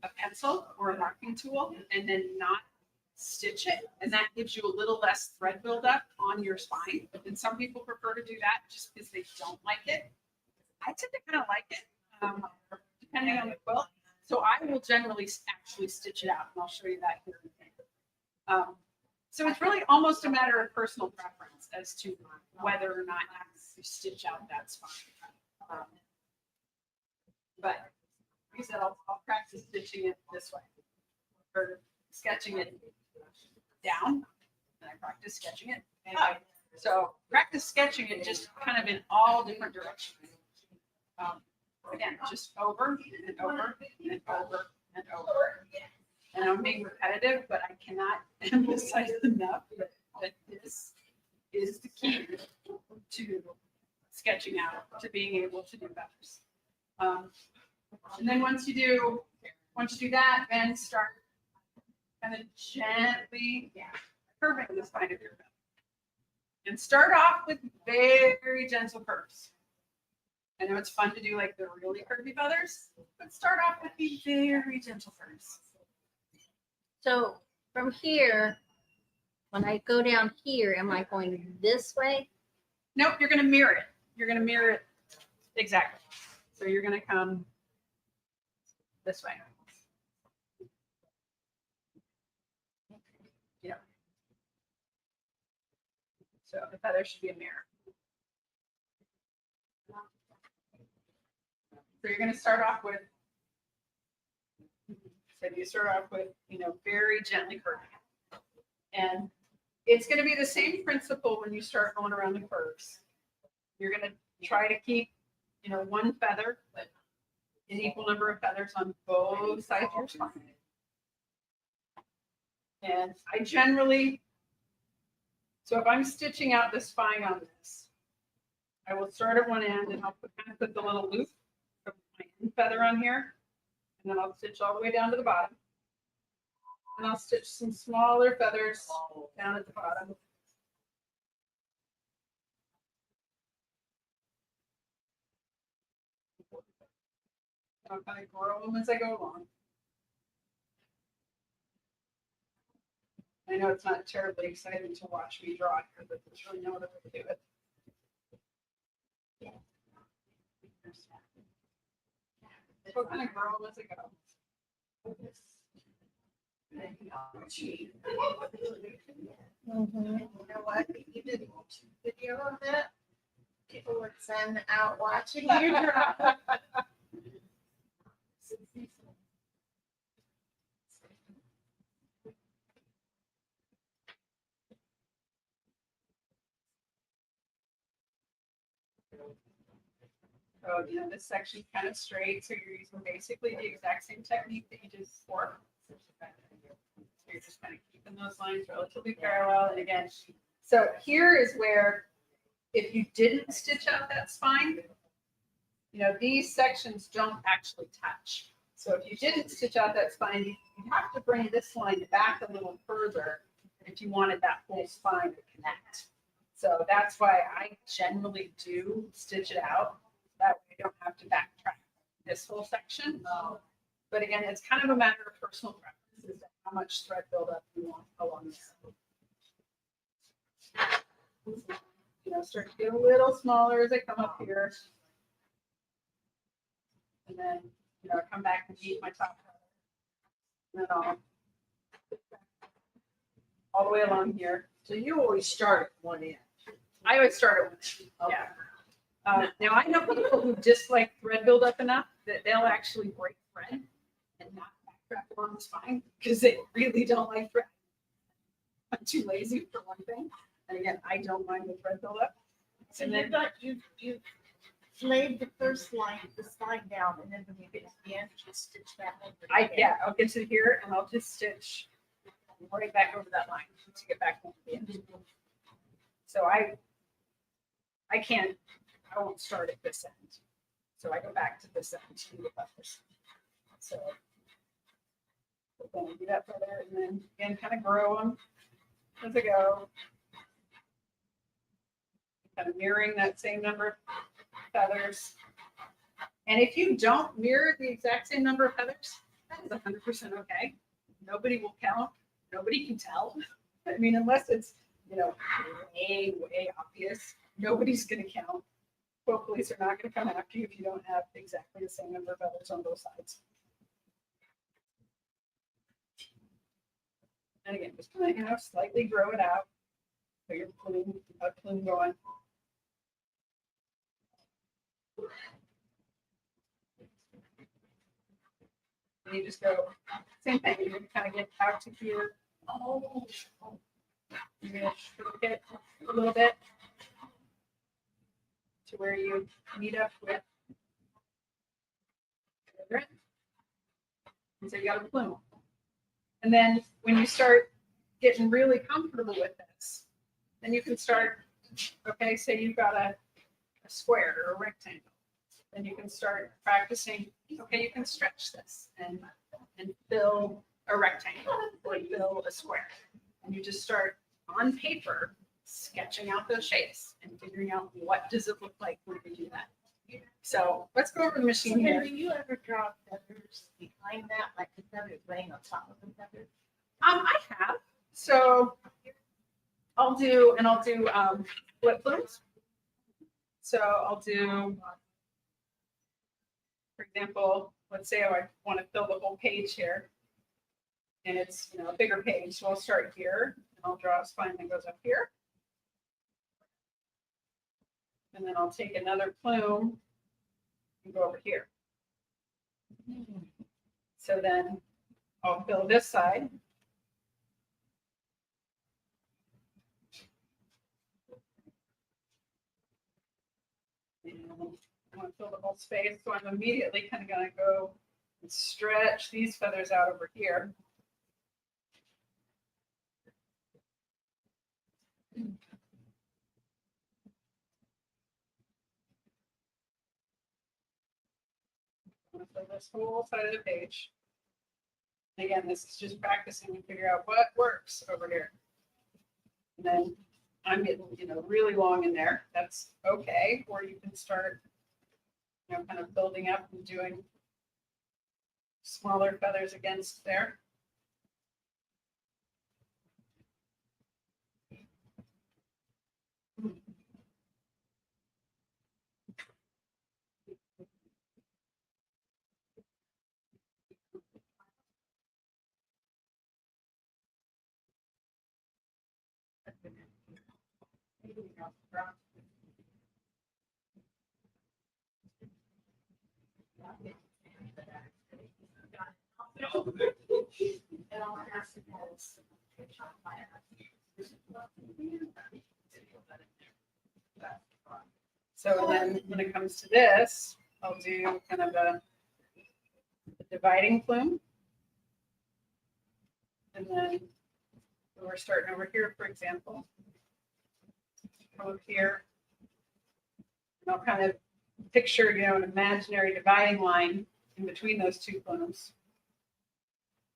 a pencil or a marking tool and then not stitch it. And that gives you a little less thread buildup on your spine. And some people prefer to do that just because they don't like it. I tend to kind of like it, depending on the quilt. So I will generally actually stitch it out, and I'll show you that here in a minute. So it's really almost a matter of personal preference as to whether or not you stitch out that spine. But you said, I'll practice stitching it this way. Or sketching it down, and I practice sketching it. up. So practice sketching it just kind of in all different directions. Again, just over and over and over and over. And I'm being repetitive, but I cannot emphasize enough that this is the key to sketching out, to being able to do feathers. And then once you do that, then start kind of gently curving the spine of your feather. And start off with very gentle curves. I know it's fun to do like the really curvy feathers, but start off with the very gentle curves. So from here, when I go down here, am I going this way? Nope, you're going to mirror it. You're going to mirror it exactly. So you're going to come this way. Yeah. So the feather should be a mirror. So you're going to start off with, very gently curving. And it's going to be the same principle when you start going around the curves. You're going to try to keep, one feather, but an equal number of feathers on both sides of your spine. And I generally, so if I'm stitching out the spine on this, I will start at one end and I'll kind of put the little loop of my end feather on here. And then I'll stitch all the way down to the bottom. And I'll stitch some smaller feathers down at the bottom. I'll kind of grow them as I go along. I know it's not terribly exciting to watch me draw here, but there's really no other way to do it. So I'll kind of grow them as I go. You know what? You did a YouTube video of it. People would send out watching you draw. So, this section's kind of straight, so you're using basically the exact same technique that you did before. So you're just kind of keeping those lines relatively parallel. And again, so here is where, if you didn't stitch out that spine, these sections don't actually touch. So if you didn't stitch out that spine, you'd have to bring this line back a little further if you wanted that whole spine to connect. So that's why I generally do stitch it out. That way you don't have to backtrack this whole section. But again, it's kind of a matter of personal preference as to how much thread buildup you want along this. Start to get a little smaller as I come up here. And then, I come back and meet my top feather. And then all the way along here. So you always start at one end. I always start at one. Yeah. Now I know people who dislike thread buildup enough that they'll actually break thread and not backtrack along the spine because they really don't like thread. I'm too lazy for one thing. And again, I don't mind the thread buildup. So you laid the first line, the slide down, and then when you get to the end, you stitch that over. I'll get to here and I'll just stitch right back over that line to get back to the end. So I won't start at this end. So I go back to this end to the feathers. So then I do that feather and then again kind of grow them as I go. Kind of mirroring that same number of feathers. And if you don't mirror the exact same number of feathers, that is 100% okay. Nobody will count. Nobody can tell. I mean, unless it's, way, way obvious, nobody's going to count. Boat police are not going to come after you if you don't have exactly the same number of feathers on both sides. And again, just kind of, slightly grow it out. So you're putting a plume going. And you just go, same thing, you kind of get out to here. You're gonna shrink it a little bit to where you meet up with. And so you got a plume. And then when you start getting really comfortable with this, then you can start, okay, say you've got a square or a rectangle. Then you can start practicing, okay, you can stretch this and fill a rectangle or fill a square. And you just start on paper sketching out those shapes and figuring out what does it look like when you do that. So let's go over the machine So here. do you ever draw feathers behind that, like the feathers laying on top of the feathers? I have. So I'll do split plumes. So I'll do, for example, let's say I want to fill the whole page here. And it's, a bigger page. So I'll start here and I'll draw a spine that goes up here. And then I'll take another plume and go over here. So then I'll fill this side. And I want to fill the whole space. So I'm immediately kind of going to go and stretch these feathers out over here. For this whole side of the page. Again, this is just practicing to figure out what works over here. And then I'm getting, really long in there. That's okay. Or you can start, kind of building up and doing smaller feathers against there. So then when it comes to this, I'll do kind of a dividing plume. And then we're starting over here, for example. Come up here. And I'll kind of picture, an imaginary dividing line in between those two plumes.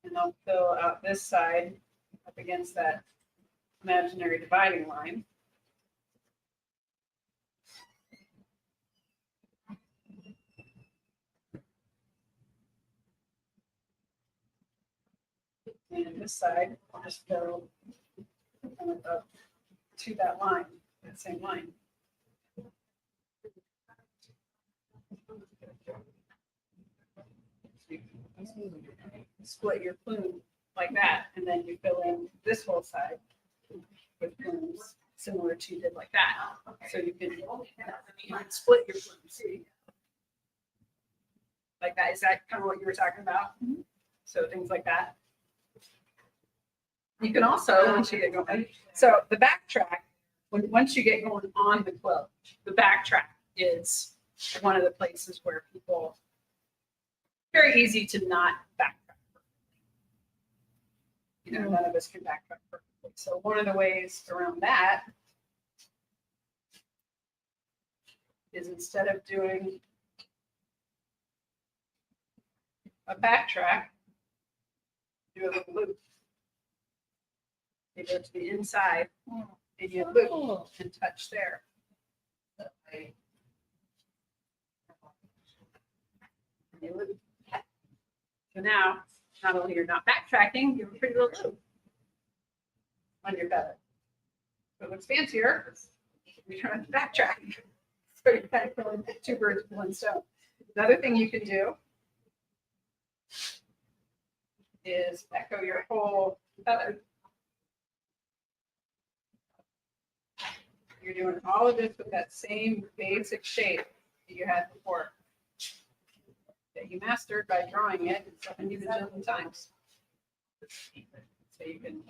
And I'll fill out this side up against that imaginary dividing line. And this side, I'll just fill up to that line, that same line. Split your plume like that, and then you fill in this whole side with plumes similar to you did like that. So you can split your plume, see? Like that. Is that kind of what you were talking about? So things like that. You can also, once you get going, so the backtrack, once you get going on the quilt, the backtrack is one of the places where people, very easy to not backtrack. None of us can backtrack perfectly. So one of the ways around that is instead of doing a backtrack, do a little loop. You go to the inside and you loop and touch there. And you loop. So now, not only you're not backtracking, you have a pretty little loop on your feather. So it looks fancier. You're trying to backtrack. So you're kind of killing two birds with one stone. Another thing you can do is echo your whole feather. You're doing all of this with that same basic shape that you had before. that you mastered by drawing it 77 times. So you can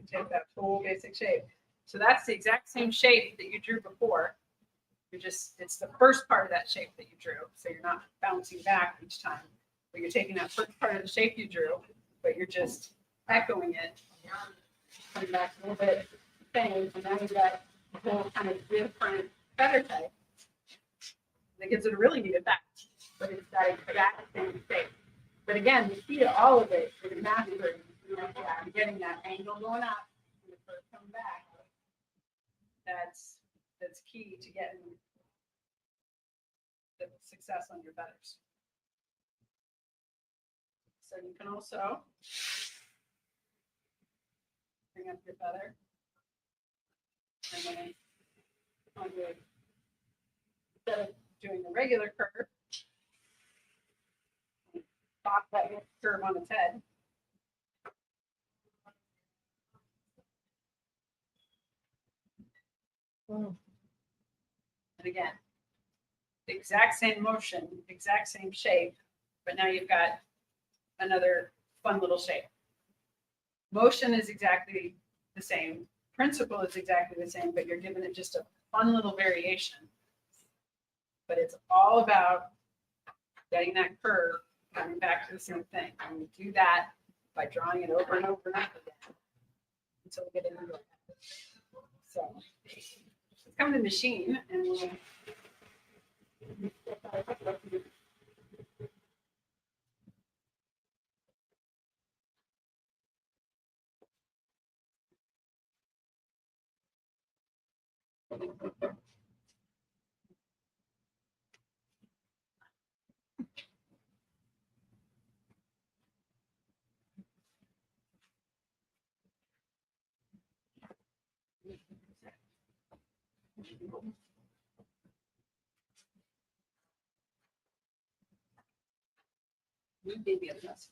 take that full basic shape. So that's the exact same shape that you drew before. It's the first part of that shape that you drew. So you're not bouncing back each time, but you're taking that first part of the shape you drew, but you're just echoing it. Coming back a little bit, same, and now you've got a whole kind of different feather type. That gives it a really neat effect, but it's that exact same shape. But again, the key to all of it is mastering, getting that angle going up and the curve coming back. That's key to getting the success on your feathers. So you can also bring up your feather and then on your, instead of doing a regular curve, pop that curve on its head. And again, the exact same motion, exact same shape, but now you've got another fun little shape. Motion is exactly the same, principle is exactly the same, but you're giving it just a fun little variation. But it's all about getting that curve coming back to the same thing. And we do that by drawing it over and over and over again until we get into it. So let's come to the machine and we'll maybe a less.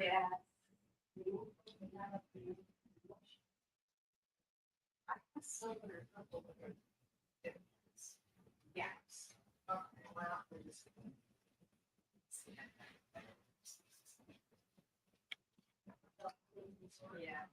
Yeah. Yes. Yeah.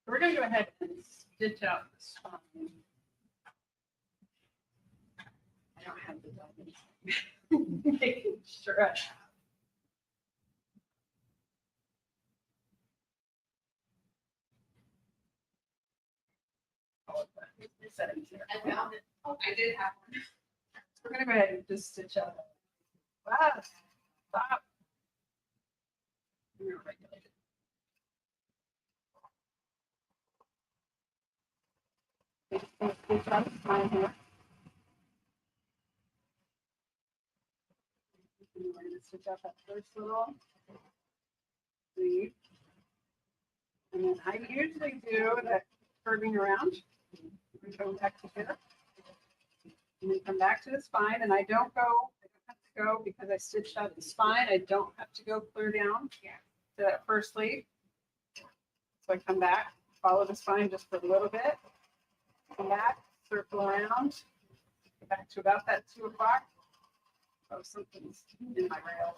We're going to go ahead and stitch out the spine. I don't have the diamonds. Making sure. Settings here. I found it. Oh, I did have one. We're going to go ahead and just stitch out. Wow. Stop. We're regulated. Stitch out the spine here. And we're going to stitch out that first little sleeve. And then I usually do that curving around. We go back to here. And then come back to the spine. And I don't have to go because I stitched out the spine. I don't have to go clear down to that first sleeve. So I come back, follow the spine just for a little bit. Come back, circle around, get back to about that 2 o'clock. Oh, something's in my rail.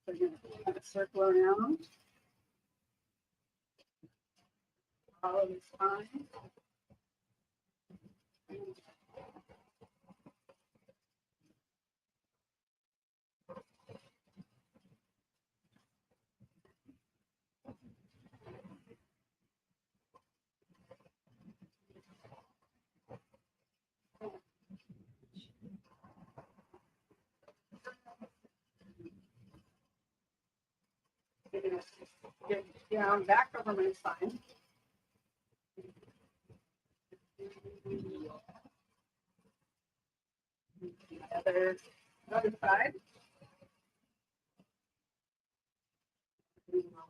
So you're gonna kind of circle around. Follow the spine. get down back over my spine. Other side.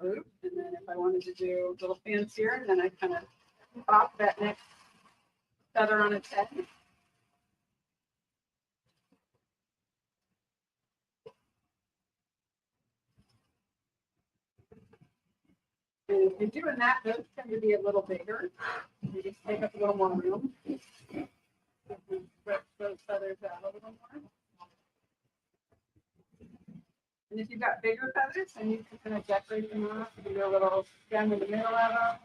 Loop, and then if I wanted to do a little fancier, then I kind of pop that next feather on its head. And if you're doing that, those tend to be a little bigger. You just take up a little more room. Stretch those feathers out a little more. And if you've got bigger feathers, then you can kind of decorate them off. Do a little stem in the middle of them.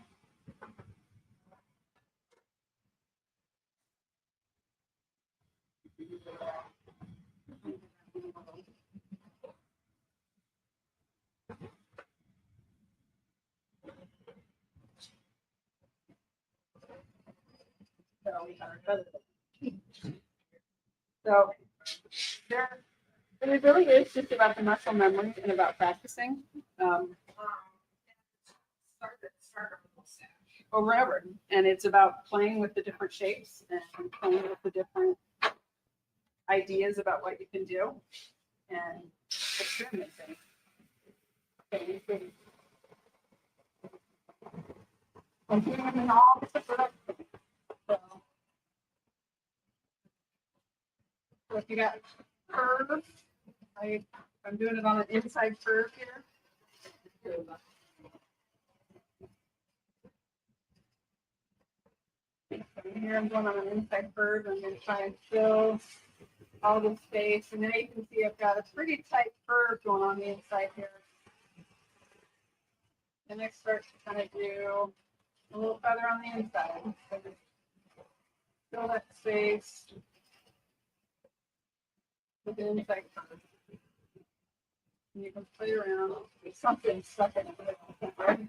So we have our feathers. So there, and it really is just about the muscle memory and about practicing. Over and over. And it's about playing with the different shapes and playing with the different ideas about what you can do and experimenting. I'm doing them in all different. So if you got curves, I'm doing it on an inside curve here. Here I'm going on an inside curve. I'm going to try and fill all the space. And now you can see I've got a pretty tight curve going on the inside here. And I start to kind of do a little feather on the inside. So fill that space with the inside curve. And you can play around with something stuck in it. Right?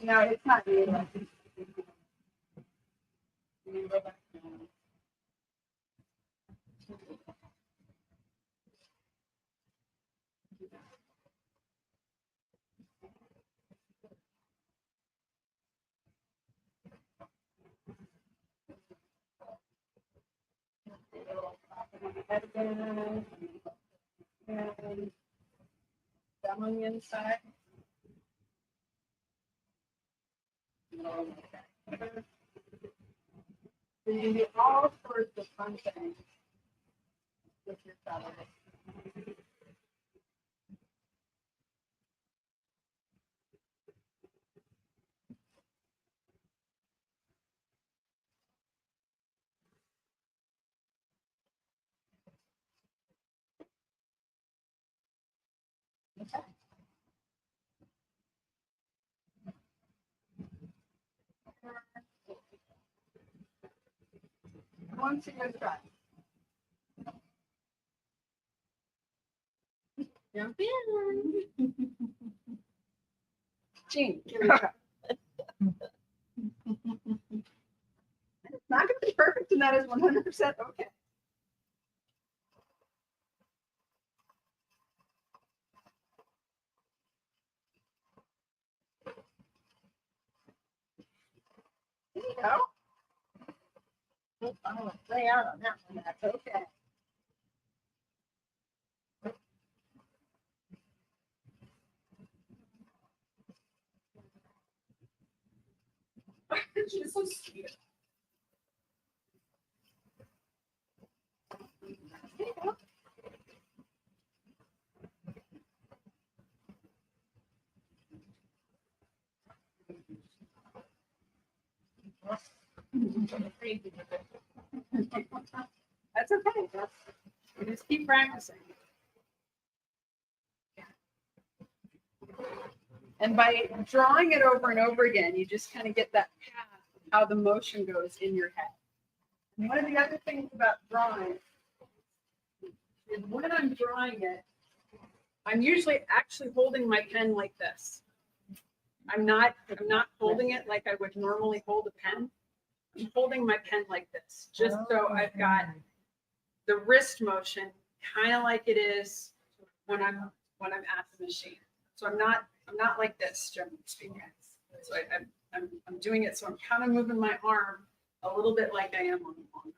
No, it's not really. Go back down. Head again. And down on the inside. So you can do all sorts of fun things with your feathers. Okay. Once you go try. Jump in. Jean, give it a try. It's not going to be perfect, and that is 100% okay. There you go. I'm going to play out on that one. That's okay. She's so sweet. There you go. That's okay. You just keep practicing. And by drawing it over and over again, you just kind of get that path of how the motion goes in your head. And one of the other things about drawing is when I'm drawing it, I'm usually actually holding my pen like this. I'm not holding it like I would normally hold a pen. I'm holding my pen like this, just so I've got the wrist motion kind of like it is when I'm at the machine. So I'm not like this, generally speaking. So I'm doing it, so I'm kind of moving my arm a little bit like I am on the long arm.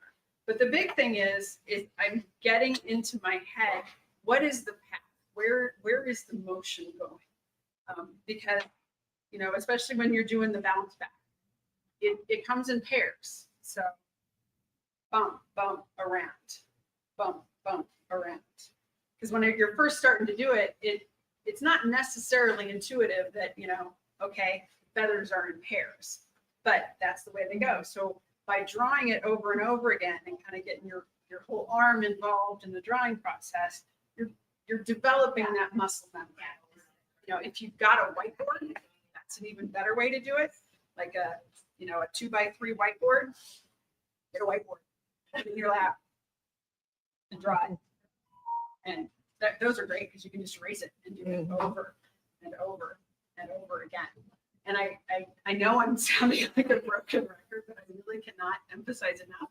But the big thing is I'm getting into my head, what is the path? Where is the motion going? Because, you know, especially when you're doing the bounce back, it comes in pairs. So bump, bump, around, bump, bump, around. Because when you're first starting to do it, it's not necessarily intuitive that, you know, okay, feathers are in pairs, but that's the way they go. So by drawing it over and over again and kind of getting your whole arm involved in the drawing process, you're developing that muscle memory. You know, if you've got a whiteboard, that's an even better way to do it. Like a 2x3 whiteboard, get a whiteboard, put it in your lap and draw it. And those are great because you can just erase it and do it over and over and over again. And I know I'm sounding like a broken record, but I really cannot emphasize enough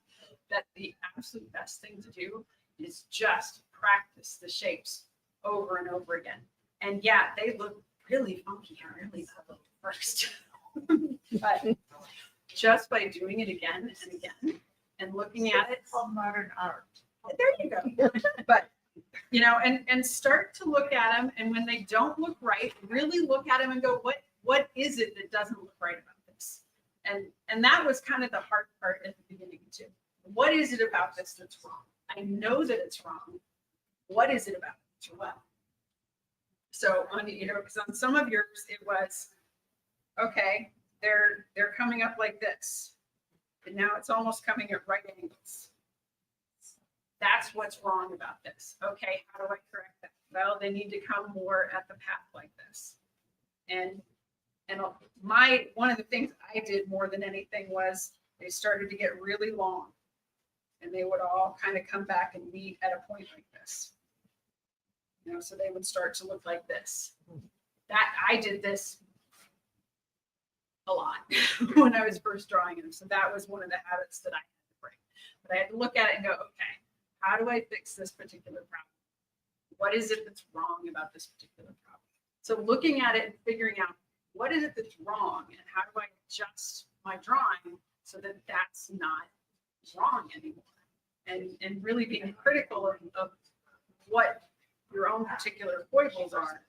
that the absolute best thing to do is just practice the shapes over and over again. And yeah, they look really funky and really ugly first. But just by doing it again and again and looking at it. It's called modern art. There you go. But, you know, and start to look at them. And when they don't look right, really look at them and go, what is it that doesn't look right about this? And that was kind of the hard part at the beginning too. What is it about this that's wrong? I know that it's wrong. What is it about it that's wrong? So on, you know, because on some of yours it was, okay, they're coming up like this. And now it's almost coming at right angles. That's what's wrong about this. Okay, how do I correct that? Well, they need to come more at the path like this. And one of the things I did more than anything was they started to get really long. And they would all kind of come back and meet at a point like this. You know, so they would start to look like this. That I did this a lot when I was first drawing them. So that was one of the habits that I had to break. But I had to look at it and go, okay, how do I fix this particular problem? What is it that's wrong about this particular problem? So looking at it and figuring out what is it that's wrong and how do I adjust my drawing so that that's not wrong anymore? And really being critical of what your own particular foibles are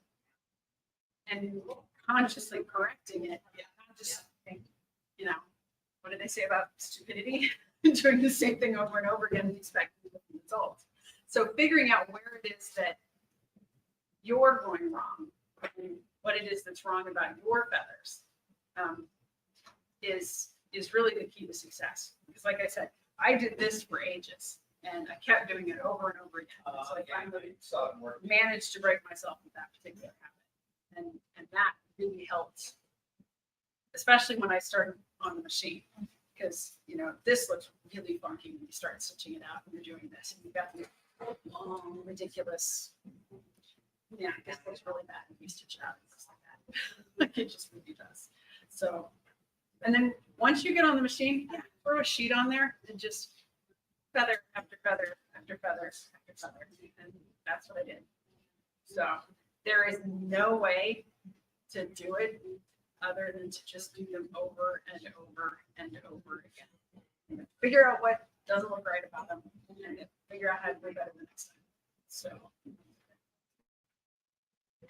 and consciously correcting it. Not just, you know, what did they say about stupidity? Doing the same thing over and over again and expecting different results. So figuring out where it is that you're going wrong, and what it is that's wrong about your feathers, is really the key to success. Because like I said, I did this for ages and I kept doing it over and over again. So I finally managed to break myself with that particular habit. And that really helped, especially when I started on the machine. Because, you know, this looks really funky when you start stitching it out and you're doing this. And you've got the long, ridiculous, yeah, this looks really bad when you stitch it out. It looks like that. Like it just really does. So, and then once you get on the machine, yeah, throw a sheet on there and just feather after feather after feather after feather. And that's what I did. So there is no way to do it other than to just do them over and over and over again. Figure out what doesn't look right about them and figure out how to do better the next time. So,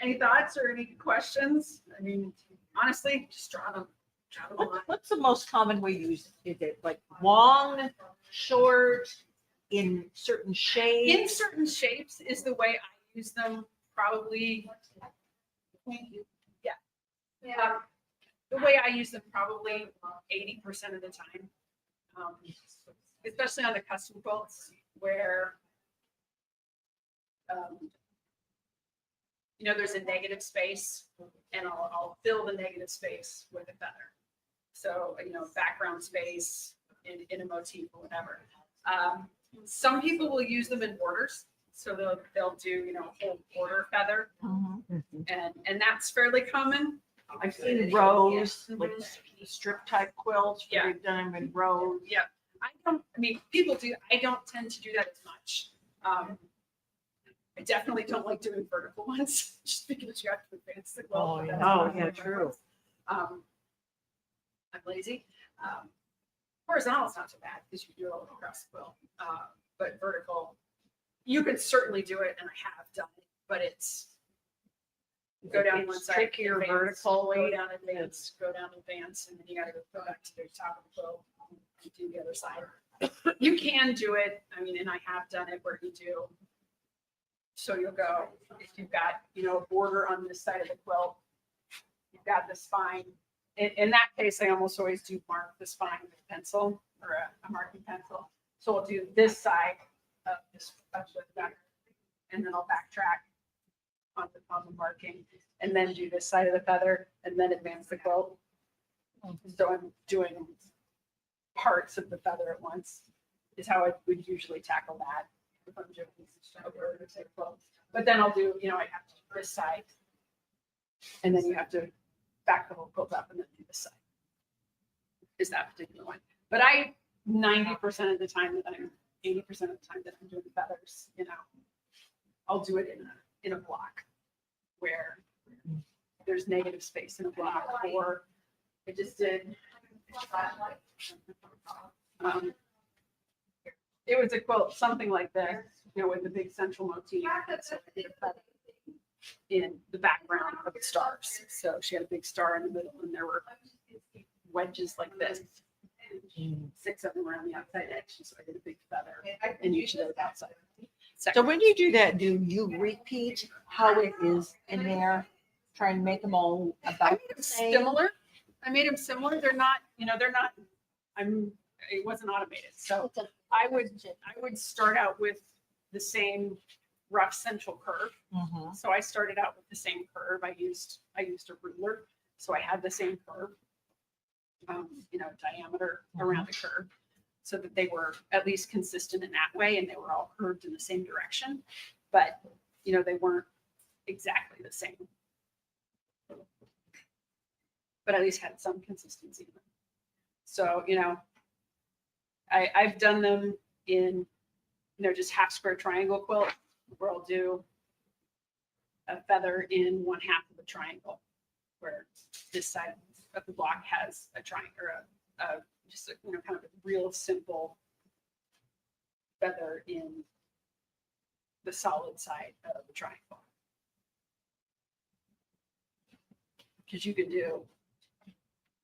any thoughts or any questions? I mean, honestly, just draw them. Draw them a lot. What's the most common way you use it? Is it like long, short, in certain shapes? In certain shapes is the way I use them. Probably. Yeah. The way I use them probably 80% of the time, especially on the custom quilts where, you know, there's a negative space and I'll fill the negative space with a feather. So, you know, background space in a motif or whatever. Some people will use them in borders. So they'll do, you know, a whole border feather and that's fairly common. I've seen rows, like strip type quilts, where they've done them in rows. Yeah. I mean, people do. I don't tend to do that as much. I definitely don't like doing vertical ones, just because you have to advance the quilt. Oh, but yeah. that's Oh, not yeah, my true. preference. I'm lazy. Horizontal's not so bad because you do it all across the quilt. But vertical, you can certainly do it, and I have done it, but it's go down one It's side, trickier advance, vertical, go down, advance, go down, advance, and then you gotta go back to the top of the quilt and do the other side. You can do it, I mean, and I have done it where you do. So you'll go, if you've got, a border on this side of the quilt, you've got the spine. In that case, I almost always do mark the spine with a pencil or a marking pencil. So I'll do this side of this, of the feather, and then I'll backtrack on the marking, and then do this side of the feather, and then advance the quilt. So I'm doing parts of the feather at once, is how I would usually tackle that. If I'm doing a bird or say quilt. But then I'll do, I have to do this side, and then you have to back the whole quilt up and then do this side. Is that particular one. But 90% of the time that 80% of the time that I'm doing feathers, I'll do it in a block where there's negative space in a block, or I just did. It was a quilt, something like this, with the big central motif. So I did a feather in the background of the stars. So she had a big star in the middle, and there were wedges like this, 6 of them around the outside edge. So I did a big feather in each of those outside. So when you do that, do you repeat how it is in there? Try and make them all I about made the them same? similar. They're not, it wasn't automated. So I would start out with the same rough central curve. Mhm. So I started out with the same curve. I used a ruler. So I had the same curve, diameter around the curve, so that they were at least consistent in that way, and they were all curved in the same direction. But, they weren't exactly the same. But at least had some consistency in them. So, I've done them in, just half square triangle quilt, where I'll do a feather in 1/2 of a triangle, where this side of the block has a triangle, or just a, kind of a real simple feather in the solid side of the triangle. Because you could do,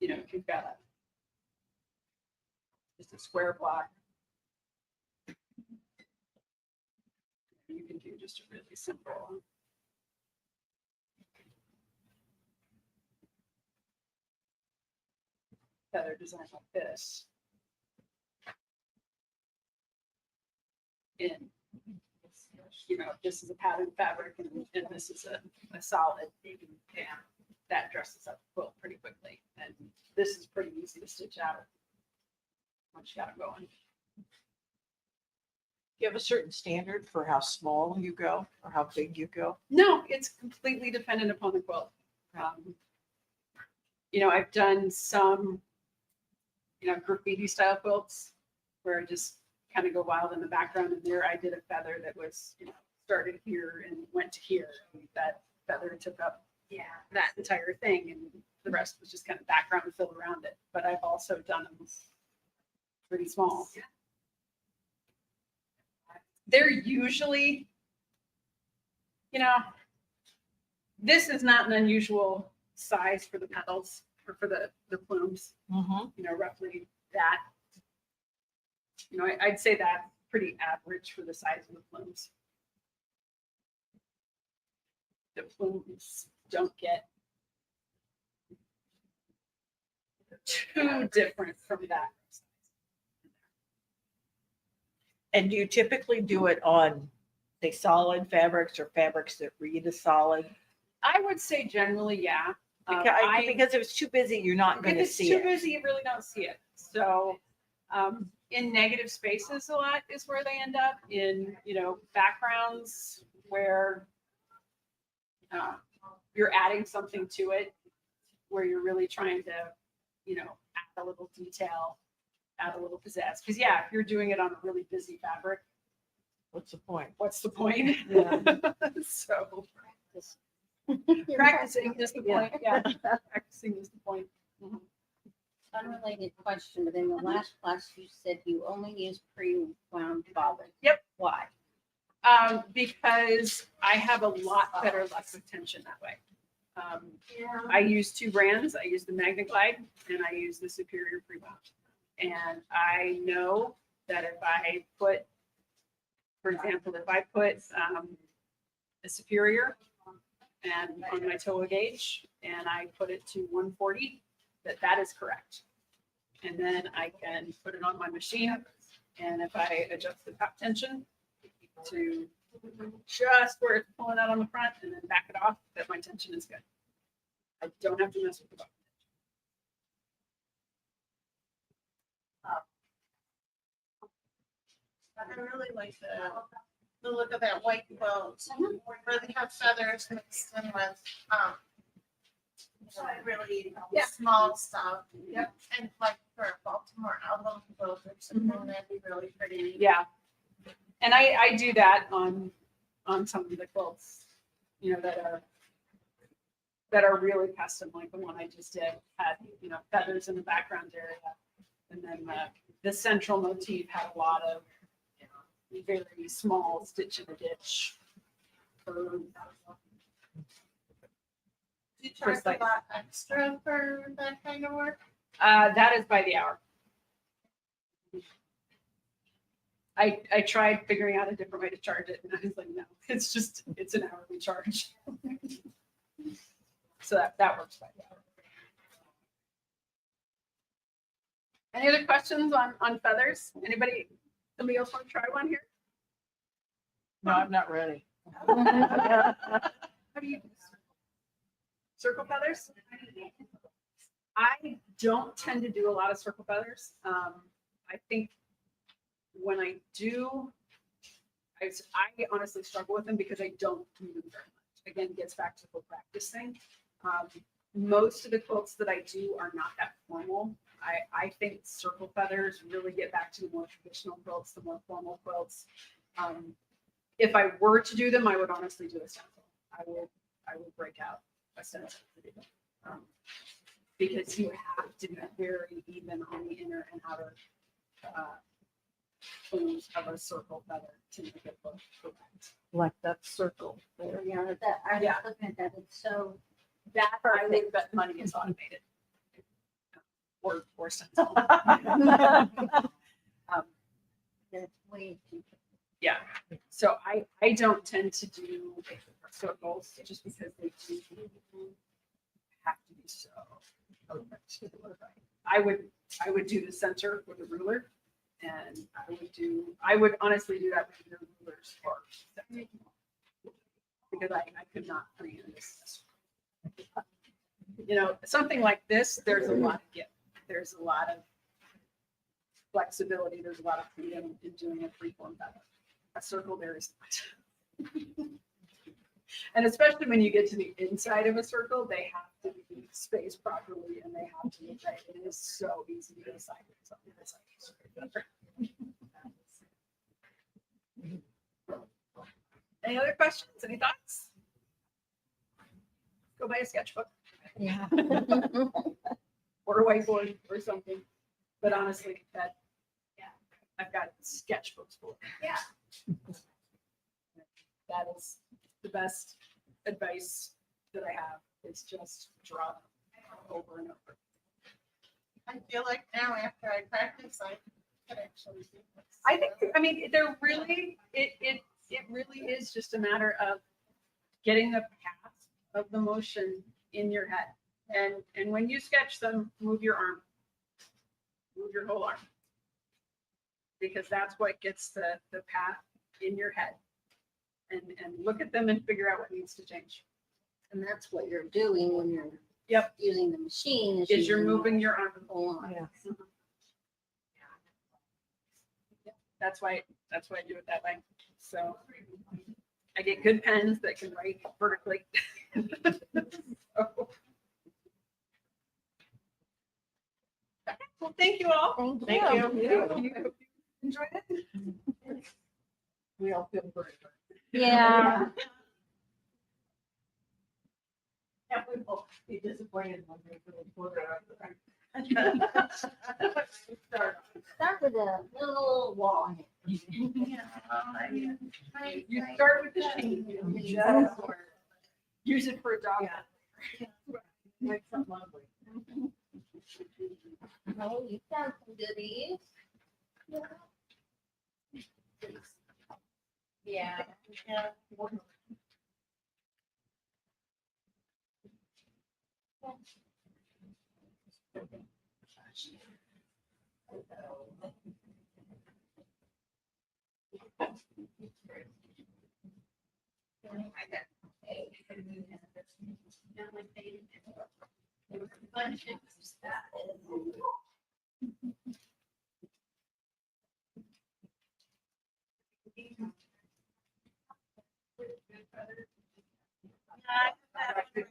if you've got just a square block, you can do just a really simple feather design like this. In, this is a pattern fabric, and this is a solid. Yeah, that dresses up the quilt pretty quickly, and this is pretty easy to stitch out once you got it going. Do you have a certain standard for how small you go or how big you go? No, it's completely dependent upon the quilt. I've done some, graffiti style quilts where I just kind of go wild in the background, and there I did a feather that was, started here and went to here. And that feather took up that entire thing, and the rest was just kind of background and fill around it. But I've also done them pretty small. They're usually, this is not an unusual size for the petals or for the plumes, roughly that. I'd say that's pretty average for the size of the plumes. The plumes don't get too different from that. And do you typically do it on, say, solid fabrics or fabrics that read as solid? I would say generally, yeah. Because if it's too busy, you're not going If to it's see too it. busy, you really don't see it. So in negative spaces a lot is where they end up, in, backgrounds where you're adding something to it, where you're really trying to, add a little detail, add a little pizzazz. Because, yeah, if you're doing it on a really busy fabric, What's the point? what's the point? Yeah. So You're practicing is the point, yeah, practicing is the point. Unrelated question, but in the last class, you said you only use pre-wound bobbin. Yep. Why? Because I have a lot better luck with tension that way. Yeah. I use two brands. I use the Magnaglide and I use the Superior Pre-Wound. And I know that if I put, for example, if I put the Superior and on my toa gauge and I put it to 140, that is correct. And then I can put it on my machine. And if I adjust the top tension to just where it's pulling out on the front and then back it off, that my tension is good. I don't have to mess with the bottom. I really like the look of that white quilt where they have feathers mixed in with, really Yeah. small stuff. Yep. And like for a Baltimore album quilt or something, that'd be really pretty. Yeah. And I do that on some of the quilts, you know, that are really custom, like the one I just did had, you know, feathers in the background area. And then the central motif had a lot of, you know, very small stitch in a ditch. Do you charge a lot extra for that kind of work? That is by the hour. I tried figuring out a different way to charge it and I was like, no, it's an hourly charge. So that works by the hour. Any other questions on feathers? Somebody else want to try one here? No, I'm not ready. How do you do circle feathers? I don't tend to do a lot of circle feathers. I think when I do, I honestly struggle with them because I don't do them very much. Again, it gets back to the practice thing. Most of the quilts that I do are not that formal. I think circle feathers really get back to the more traditional quilts, the more formal quilts. If I were to do them, I would honestly do a stencil. I would break out a stencil to do them. Because you have to be very even on the inner and outer plumes of a circle feather to make it look correct. Like that circle there. Yeah, that, I was Yeah. looking at that, it's so, That I would bet money is automated. Or stencil. that's way too. Yeah, so I don't tend to do circles just because they do have to be so perfect. I would do the center with a ruler, and I would honestly do that with your rulers first. Because I could not free this. You know, something like this, there's a lot of give. There's a lot of flexibility. There's a lot of freedom in doing a freeform feather. A circle, there is not. And especially when you get to the inside of a circle, they have to be spaced properly and they have to be right. It is so easy to go sideways on this. Any other questions? Any thoughts? Go buy a sketchbook. Yeah. Or a whiteboard or something. But honestly, I've got sketchbooks for it. Yeah. That is the best advice that I have is just draw them over and over. I feel like now after I practice, I can actually do this. I think, I mean, they're really, it really is just a matter of getting the path of the motion in your head. And when you sketch them, move your arm. Move your whole arm. Because that's what gets the path in your head. And look at them and figure out what needs to change. And that's what you're doing when you're Yep. using the machine. Is you're using moving your arm. the whole arm. Yeah. That's why I do it that way. So I get good pens that can write vertically. So. Well, thank you all. Thank Thank you. you. Hope you enjoyed it. We all feel great. Yeah. And we will be disappointed when they really put it up there. Start with a little wall. You start with the sheet. Use it for a dog. Like something ugly. Oh, you found some goodies. Yeah.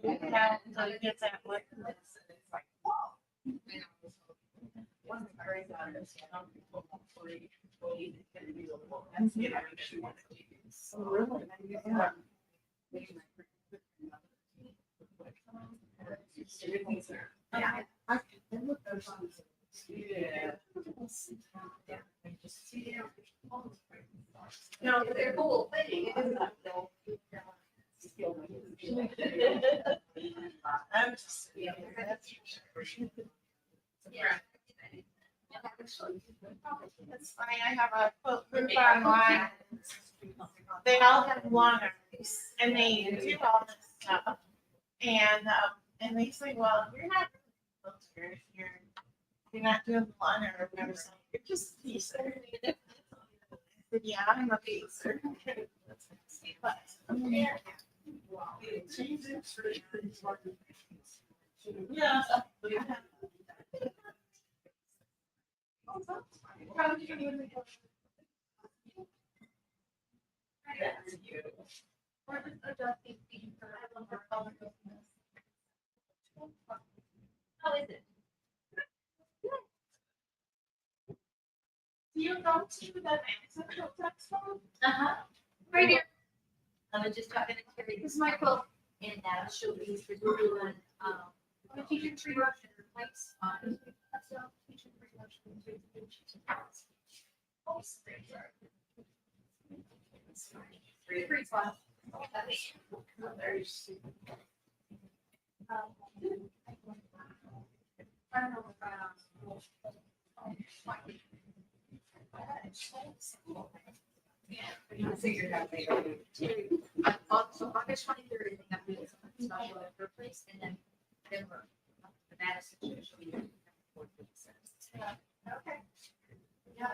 Until you get that look. No, they're cool thing. I'm just, yeah, that's for sure. It's funny, I have a quote group online. They all have long arms and they do all this stuff. And they say, well, you're not really if you're not doing the long arm or whatever, so you're just a piecer. I said, yeah, I'm a piecer. But, yeah. Yeah. How is it? Do you go to the Mexico Expo? Uh-huh. Right here. I was just talking to Carrie, this is my quilt, and she'll be for doing, the teacher tree brush and replace, that's all, teacher tree brush and three spots. I don't know I figured out later. So August 23rd, I think I'm doing something special at her place, and then we're, the Madison should be. Okay. Yeah.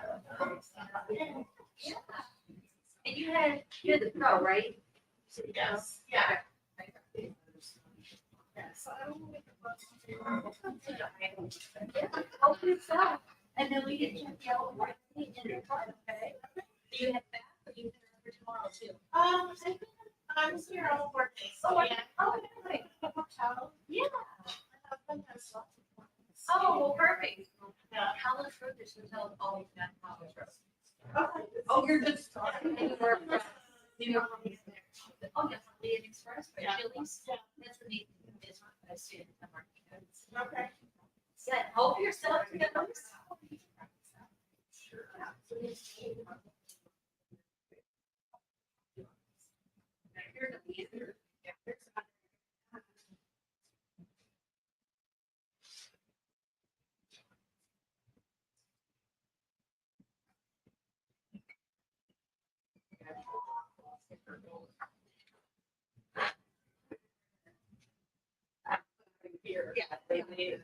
And you had the pro, right? Yes. Yeah. Hopefully so. And then we can check out right in the car, okay? Do you have that, or do you have it for tomorrow too? I think I'm here on birthday, so yeah. Oh, okay. Yeah. Oh, Oh, well, perfect. College Road, there's hotels always got College Road. Oh, you're just starting. Anywhere from New York. Oh, yeah, from the Express, by Chili's. That's the neat thing, is what I see in the market. okay. Yeah, hope yourself to get those. You're gonna be in there. Here. Yeah, they made it.